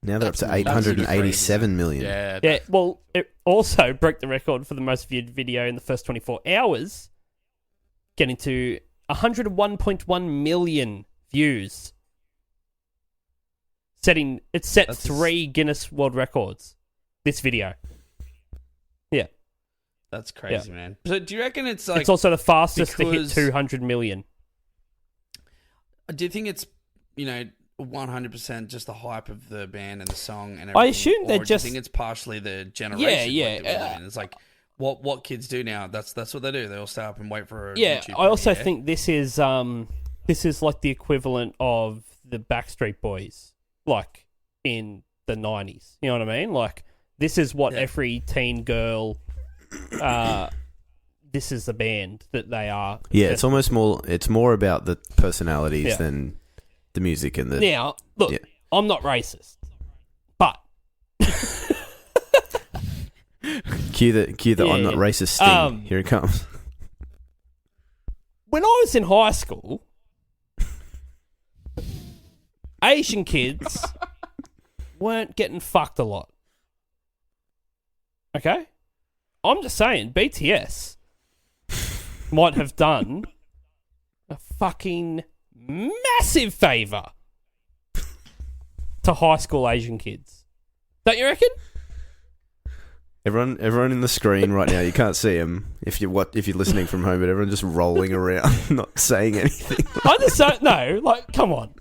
Now they're up to That's 887 million. Yeah. Yeah, well, it also broke the record for the most viewed video in the first 24 hours, getting to 101.1 million views. It set That's 3 Guinness World Records, this video. Yeah. That's crazy, man. So do you reckon it's like... It's also the fastest to hit because- 200 million. Do you think it's, 100% just the hype of the band and the song and everything? I assume they're or just- do you think it's partially the generation? Yeah. Like, that we're living in? It's like what kids do now. That's what they do. They all stay up and wait for a Yeah, YouTube I also premiere. think this is like the equivalent of the Backstreet Boys, like in the 90s. You know what I mean? Like this is what every teen girl. This is the band that they are. Yeah, it's almost more. It's more about the personalities Yeah. than the music and the. Now, look, Yeah. I'm not racist, but Cue the I'm not Yeah. racist sting. Here it comes. when I was in high school, Asian kids weren't getting fucked a lot. Okay? I'm just saying, BTS might have done a fucking massive favour to high school Asian kids. Don't you reckon? Everyone in the screen right now. You can't see them if you're listening from home, but everyone just rolling around, not saying anything. I just don't know. Like, come on.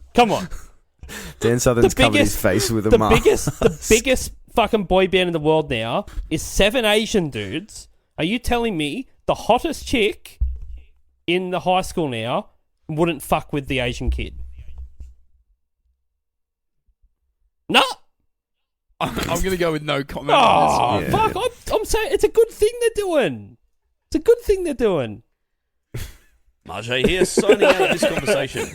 Dan Southern's covered his face with a mask. The biggest fucking boy band in the world now is 7 Asian dudes. Are you telling me the hottest chick in the high school now wouldn't fuck with the Asian kid? No. I'm going to go with no comment on this one. Fuck. I'm saying it's a good thing they're doing. It's a good thing they're doing. Marjay here, signing out of this conversation.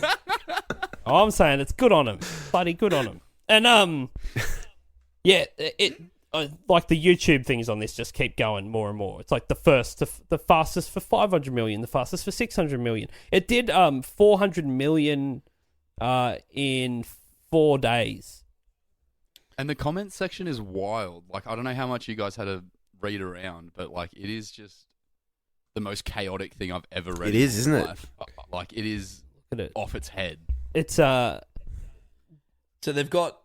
I'm saying it's good on him. Bloody good on him. And, yeah, like the YouTube things on this just keep going more and more. It's like the fastest for 500 million, the fastest for 600 million. It did 400 million in 4 days. And the comment section is wild. Like, I don't know how much you guys had to read around, but like, it is just the most chaotic thing I've ever read. It is, isn't it? Like, it is off its head. It's So they've got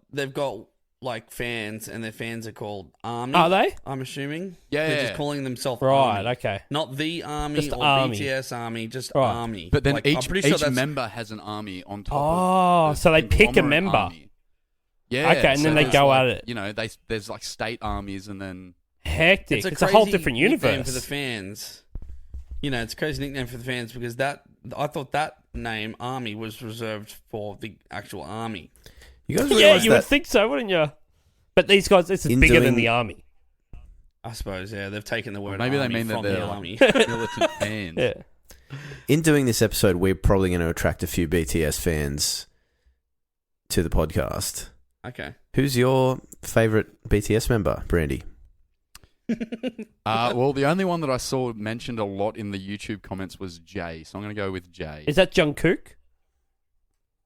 like fans, and their fans are called Army. Are they? I'm assuming. Yeah, They're yeah. just calling themselves right. Army. Okay. Not the Army Just or Army. BTS Army, just Right. Army. But then Like, I'm pretty sure each that's member has an army on top Oh, of so they pick a conglomerate member. army. Yeah. Okay, and so then they there's go like, at it. You know, there's like state armies, and then Hectic. It's a crazy whole different nickname universe. for the fans. You know, it's a crazy nickname for the fans because I thought that name Army was reserved for the actual army. You guys Yeah, realize you that would think so, wouldn't you? But these guys, this is In bigger than doing- the army. I suppose, yeah, they've taken the word maybe they army mean that from they're the army. militant fans. Yeah. in doing this episode, we're probably going to attract a few BTS fans to the podcast. Okay. Who's your favourite BTS member, Brandy? Well, the only one that I saw mentioned a lot in the YouTube comments was Jay, so I'm going to go with Jay. Is that Jungkook?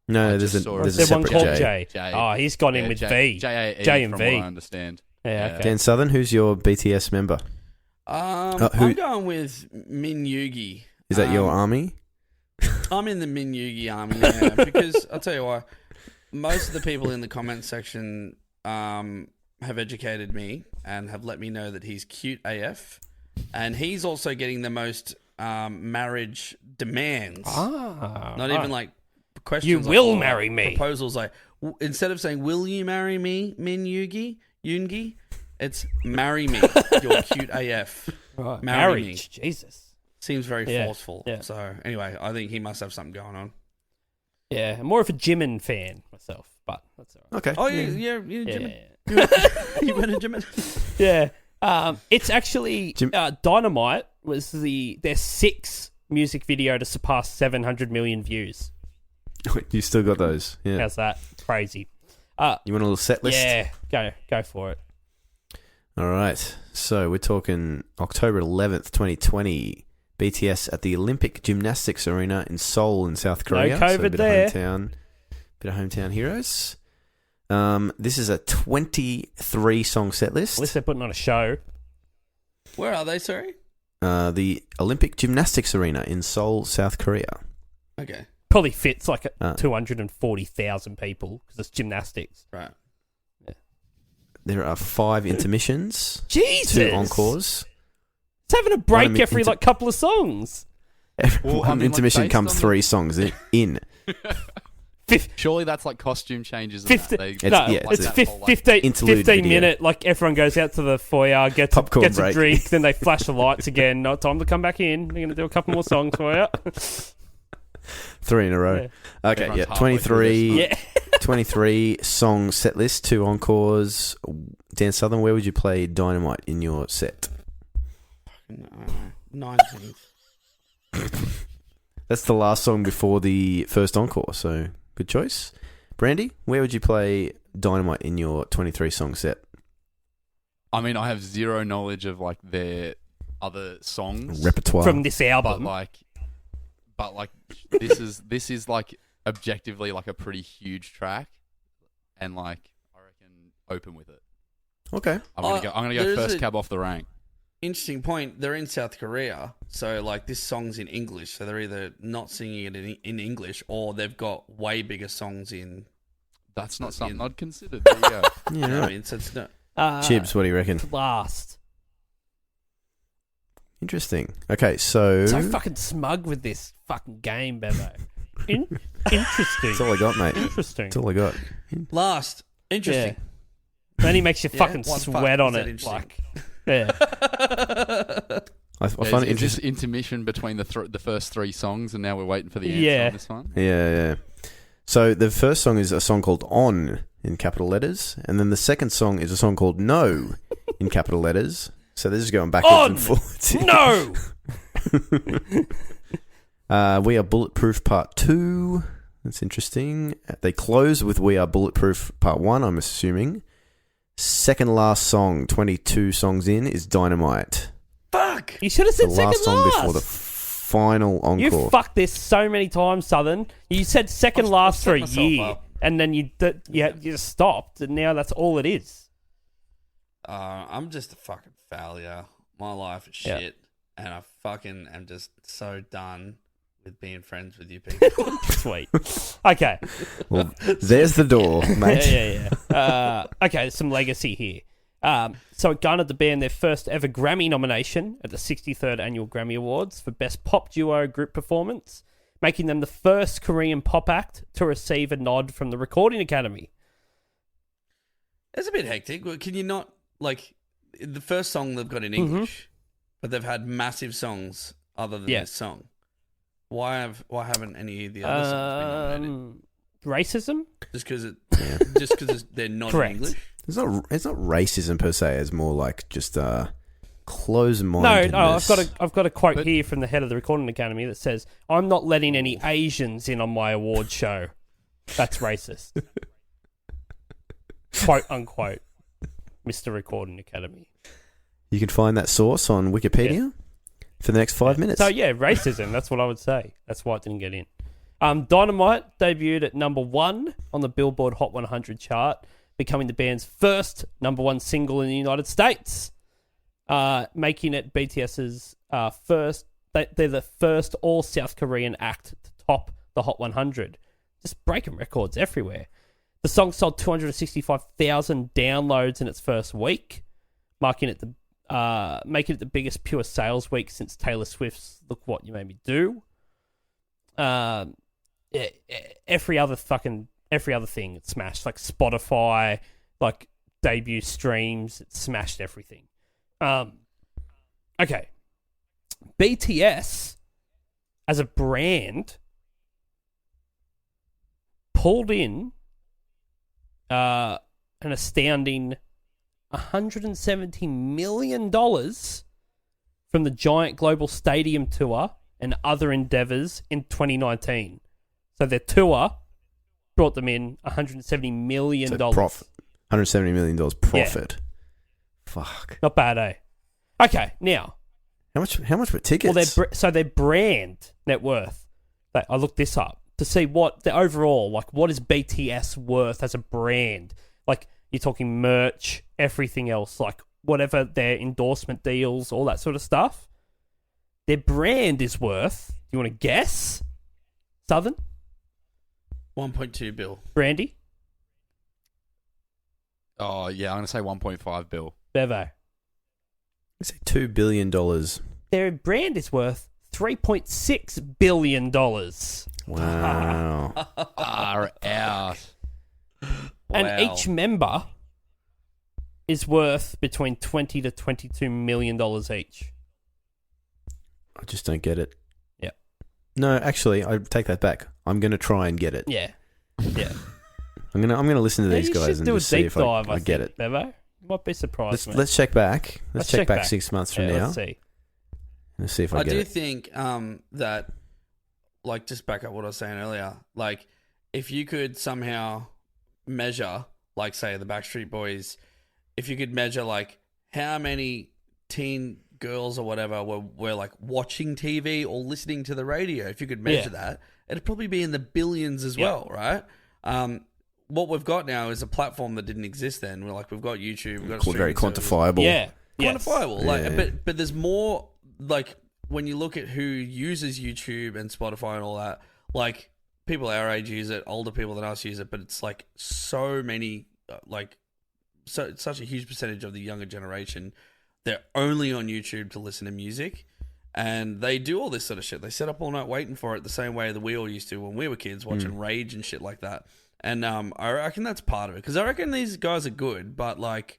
No, I there's just a saw there's There's a one separate called J. Jay. Oh, he's gone in with V. J J and from V. what I understand. Yeah, okay. Dan Southern, who's your BTS member? who- I'm going with Min Yugi. Is that your army? I'm in the Min Yugi army, yeah, because I'll tell you why. Most of the people in the comment section have educated me and have let me know that he's cute AF, and he's also getting the most marriage demands. Not even like questions. You like, will marry me. Proposals like instead of saying "Will you marry me, Min Yugi?" It's "Marry me." You're cute AF. Right. Marry Marriage. Jesus. Seems very Yeah, forceful. yeah. So anyway, I think he must have something going on. Yeah, I'm more of a Jimin fan myself, but that's all right. Okay. Oh yeah, you're Yeah. Jimin. You went to Jimin. Yeah. It's actually Dynamite was their 6th music video to surpass 700 million views. You still got those? Yeah. How's that? Crazy. You want a little set list? Yeah, go for it. All right. So we're talking October 11th, 2020. BTS at the Olympic Gymnastics Arena in Seoul in South Korea. COVID so a bit there. Of bit of hometown heroes. This is a 23 song set list. At least they're putting on a show. Where are they? Sorry. The Olympic Gymnastics Arena in Seoul, South Korea. Okay. Probably fits like 240,000 people because it's gymnastics. Right. There are 5 intermissions. Jesus! 2 encores. It's having a break One every couple of songs. Well, One I mean, like, intermission based comes on the- 3 songs in. Surely that's like costume changes. And 50, that. no, yeah, it's it's a 15 interlude video. minute, like everyone goes out to the foyer, gets Popcorn a break. drink, then they flash the lights again. No time to come back in. They're going to do a couple more songs for you. 3 in a row. Yeah. Okay, Everyone's yeah. halfway through 23, Yeah. 23 song set list, 2 encores. Dan Southern, where would you play Dynamite in your set? 19th. That's the last song before the first encore, so good choice. Brandy, where would you play Dynamite in your 23 song set? I mean, I have zero knowledge of like their other songs Repertoire. From this but album. like this is like objectively like a pretty huge track, and like I reckon open with it. Okay. I'm gonna go there's first a- cab off the rank. Interesting point. They're in South Korea, so like this song's in English. So they're either not singing it in English, or they've got way bigger songs in. That's not something I'd considered. There you go. Yeah, You know what I right. mean, so it's not. Chibs, what do you reckon? Last. Interesting. Okay, so... So fucking smug with this fucking game, Bevo. Interesting. That's all I got, mate. Interesting. That's all I got. Last. Interesting. Then he makes you fucking one sweat fuck, on is that it. interesting? Like, yeah. I find it Is this interesting. intermission between the first three songs, and now we're waiting for the answer Yeah. on this one? Yeah. So the first song is a song called On in capital letters, and then the second song is a song called No in capital letters. So they're just going backwards and forwards. No! We Are Bulletproof Part 2. That's interesting. They close with We Are Bulletproof Part 1, I'm assuming. Second last song, 22 songs in, is Dynamite. Fuck! You should have said The second last song last. before the final encore. You fucked this so many times, Southern. You said second last for a set myself year, up. and then you just stopped, and now that's all it is. I'm just a fucking failure. My life is Yeah. shit, and I fucking am just so done with being friends with you people. Sweet. Okay. Well, there's the door, mate. Yeah. Okay, some legacy here. So it garnered the band their first ever Grammy nomination at the 63rd Annual Grammy Awards for Best Pop Duo Group Performance, making them the first Korean pop act to receive a nod from the Recording Academy. It's a bit hectic. Well, can you not, like, the first song they've got in English, but they've had massive songs other than this song. Why haven't any of the other songs been nominated? Racism? Just because they're not in Correct. English? It's not racism per se. It's more like just close-mindedness. No, I've got a quote here from the head of the Recording Academy that says, "I'm not letting any Asians in on my award show. That's racist." Quote unquote, Mr. Recording Academy. You can find that source on Wikipedia for the next 5 minutes. So yeah, racism. That's what I would say. That's why it didn't get in. Dynamite debuted at number 1 on the Billboard Hot 100 chart, becoming the band's first number 1 single in the United States, making it BTS's first. They're the first all South Korean act to top the Hot 100, just breaking records everywhere. The song sold 265,000 downloads in its first week, making it the biggest pure sales week since Taylor Swift's "Look What You Made Me Do." Every other thing it smashed, like Spotify, like debut streams, it smashed everything. Okay, BTS as a brand pulled in an astounding $170 million from the giant global stadium tour and other endeavors in 2019. So their tour brought them in $170 million. So $170 million profit. Yeah. Fuck. Not bad, eh? Okay, now. How much were tickets? Well, their brand net worth. I looked this up to see what the overall, like, what is BTS worth as a brand? Like, you're talking merch, everything else, like whatever their endorsement deals, all that sort of stuff. Their brand is worth, do you want to guess? Southern? 1.2 bill. Brandy? Oh, yeah, I'm going to say 1.5 bill. Bevo? I say $2 billion. Their brand is worth $3.6 billion. Wow. Far out. And each member is worth between $20 to $22 million each. I just don't get it. Yeah. No, actually, I take that back. I'm going to try and get it. Yeah. Yeah. I'm gonna listen to these guys and do just a see deep if dive, I get it. Bevo. You might be surprised. Let's check back. Let's check back 6 months from now. Let's see. Let's see if I get do it. think that, like, just back up what I was saying earlier, like, if you could somehow measure, like, say, the Backstreet Boys, if you could measure, like, how many teen girls or whatever were like, watching TV or listening to the radio, if you could measure that, it'd probably be in the billions as well, right? What we've got now is a platform that didn't exist then. We've got YouTube, we've got Very streaming quantifiable. Yeah. quantifiable. Yes. Like, Yeah. but there's more, like, when you look at who uses YouTube and Spotify and all that, like, people our age use it, older people than us use it, but it's like so many, such a huge percentage of the younger generation, they're only on YouTube to listen to music. And they do all this sort of shit. They sit up all night waiting for it the same way that we all used to when we were kids, watching Rage and shit like that. And I reckon that's part of it. Because I reckon these guys are good, but, like,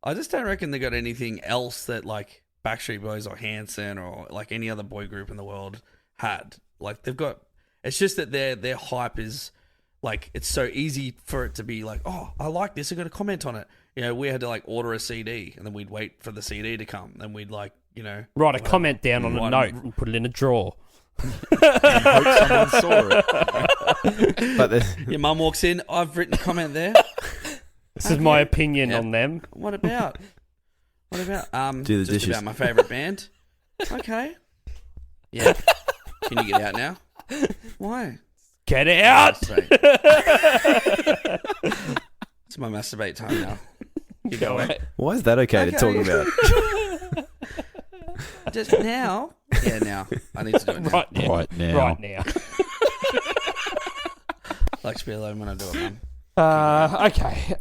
I just don't reckon they got anything else that, like, Backstreet Boys or Hanson or, like, any other boy group in the world had. Like, they've got... It's just that their hype is, like, it's so easy for it to be like, oh, I like this, I'm going to comment on it. You know, we had to, like, order a CD, and then we'd wait for the CD to come. Then we'd, like, you know... Write a comment down on a note and put it in a drawer. Hope someone saw it. But Your mum walks in, I've written a comment there. This is my opinion on them. What about? Do the just dishes. about my favourite band. Okay. Yeah. Can you get out now? Why? Get out! It's my masturbate time now. You go away. why is that okay to talk about? Just now? Yeah, now. I need to do it now. Right now. Right now. Like to be alone when I do it, Mum. Okay.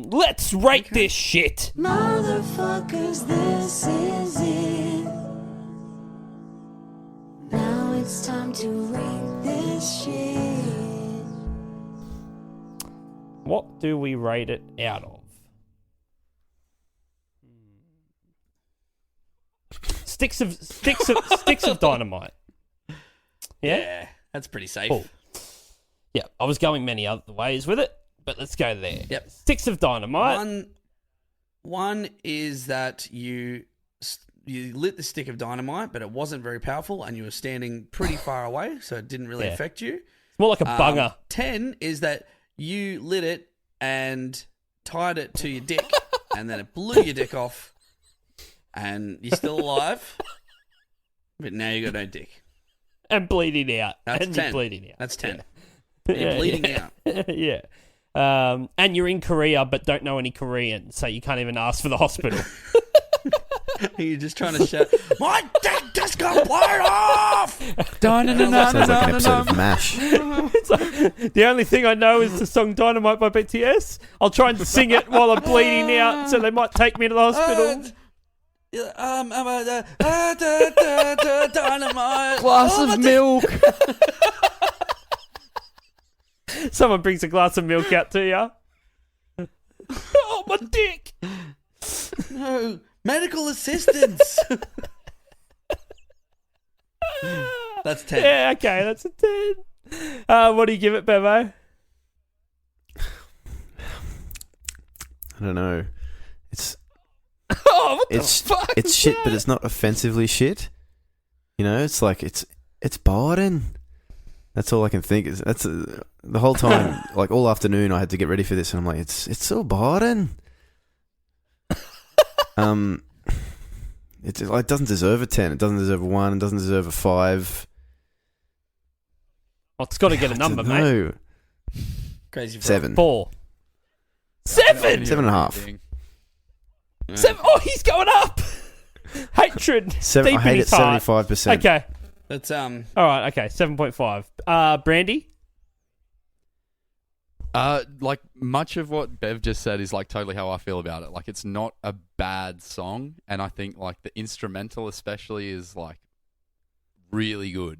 Let's rate this shit. Motherfuckers, this is it. Now it's time to rate this shit. What do we rate it out of? Sticks of dynamite. Yeah? That's pretty safe. Cool. Yeah, I was going many other ways with it, but let's go there. Yep. Sticks of dynamite. One is that you lit the stick of dynamite, but it wasn't very powerful, and you were standing pretty far away, so it didn't really affect you. It's more like a bunger. 10 is that you lit it and tied it to your dick, and then it blew your dick off, and you're still alive, but now you got no dick. And bleeding out. That's and 10. You're bleeding out. That's 10. You're bleeding out. Yeah. And you're in Korea, but don't know any Korean, so you can't even ask for the hospital. You're just trying to shout, my dick just got blown off! Sounds like an episode of MASH. The only thing I know is the song Dynamite by BTS. I'll try and sing it while I'm bleeding out, so they might take me to the hospital. Dynamite. Glass of milk. Someone brings a glass of milk out to you. Oh, my dick! No, medical assistance. That's 10. Yeah, okay, that's a 10. What do you give it, Bevo? I don't know. It's Oh, what the fuck? It's is shit, that? but it's not offensively shit. You know, it's like it's boring. That's all I can think. Is that's the whole time, like all afternoon, I had to get ready for this, and I'm like, it's so boring. It doesn't deserve a 10. It doesn't deserve a 1. It doesn't deserve a 5. Oh, it's got to get a number, mate. No, Crazy. 7. 4. 7. 7.5. 7. Oh, he's going up. Hatred. 7. Deep I hate in it. his heart. 75%. Okay. That's All right. Okay. 7.5. Brandy. Like much of what Bev just said is like totally how I feel about it. Like it's not a bad song, and I think like the instrumental especially is like really good.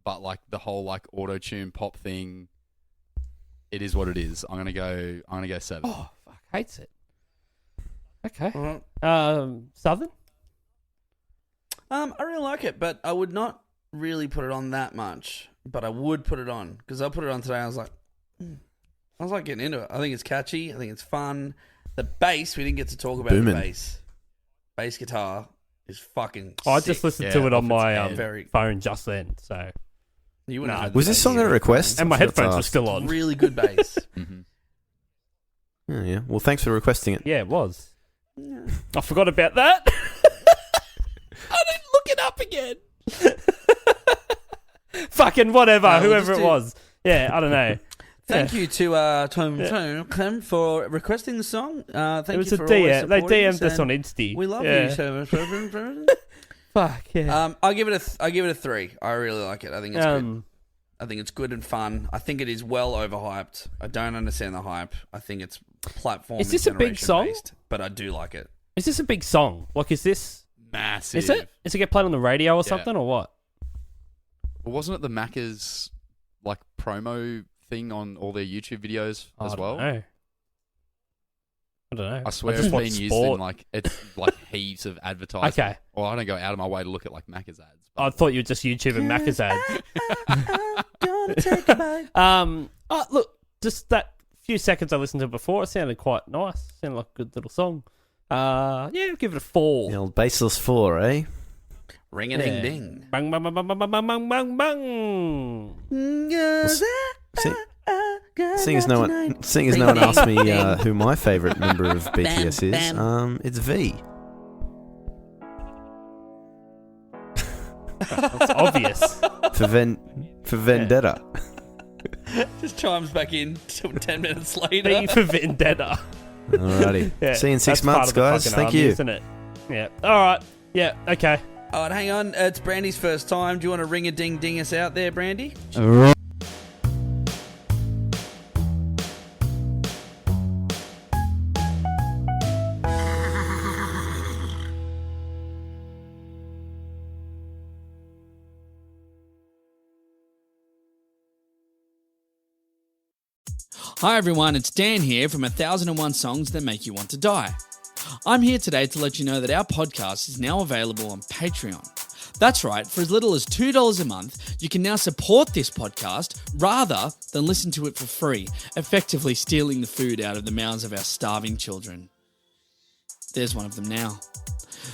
But like the whole like auto-tune pop thing, it is what it is. I'm gonna go 7. Oh, fuck. Hates it. Okay. Alright. Southern. I really like it, but I would not really put it on that much. But I would put it on because I put it on today. I was like getting into it. I think it's catchy. I think it's fun. The bass, we didn't get to talk about Booming. the bass. Bass guitar is fucking Oh, I sick. just listened to it on my Very- phone just then. So You wouldn't Nah. have had the Was this bass song in at a it. request? and my I forgot to headphones were ask. still on. Really good bass. Oh, yeah. Well, thanks for requesting it. Yeah, it was. I forgot about that. I didn't look it up again. Fucking whatever, we'll whoever just it do- was. Yeah, I don't know. Thank you to Tom Clem for requesting the song. Thank It was you a for always DM. They supporting DM'd us on and Insta. We love Yeah. you so much. Fuck yeah. I give it a 3. I really like it. I think it's good. I think it's good and fun. I think it is well overhyped. I don't understand the hype. I think it's platform. Is this and a big generation song? based, but I do like it. Is this a big song? Like, is this? Massive. Is it? Is it get played on the radio or Yeah. something or what? Well, wasn't it the Macca's like promo thing on all their YouTube videos as well? I don't know. I swear just it's been watch used sport. in it's like heaps of advertising. Okay. Or I don't go out of my way to look at like Macca's ads. I thought you were just YouTubing Macca's ads. Look, just that few seconds I listened to before, it sounded quite nice. Sounded like a good little song. Yeah, give it a 4. The old baseless 4, eh? Ring a ding ding. Bang, bang, bang, bang, bang, bang, bang, bang, bang. Seeing as no one asked me who my favourite member of BTS is, it's V. That's obvious. For Vendetta. Just chimes back in 10 minutes later. V for Vendetta. Alrighty. Yeah, See you in 6 that's part months, of the guys. fucking Thank army, you. Isn't it? Yeah. All right. Yeah. Okay. All right, hang on. It's Brandy's first time. Do you want to ring a ding ding us out there, Brandy? Hi everyone, it's Dan here from 1001 Songs That Make You Want to Die. I'm here today to let you know that our podcast is now available on Patreon. That's right, for as little as $2 a month, you can now support this podcast rather than listen to it for free, effectively stealing the food out of the mouths of our starving children. There's one of them now.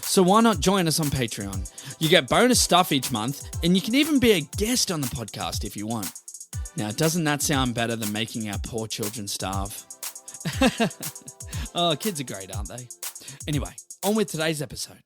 So why not join us on Patreon? You get bonus stuff each month, and you can even be a guest on the podcast if you want. Now, doesn't that sound better than making our poor children starve? Oh, kids are great, aren't they? Anyway, on with today's episode.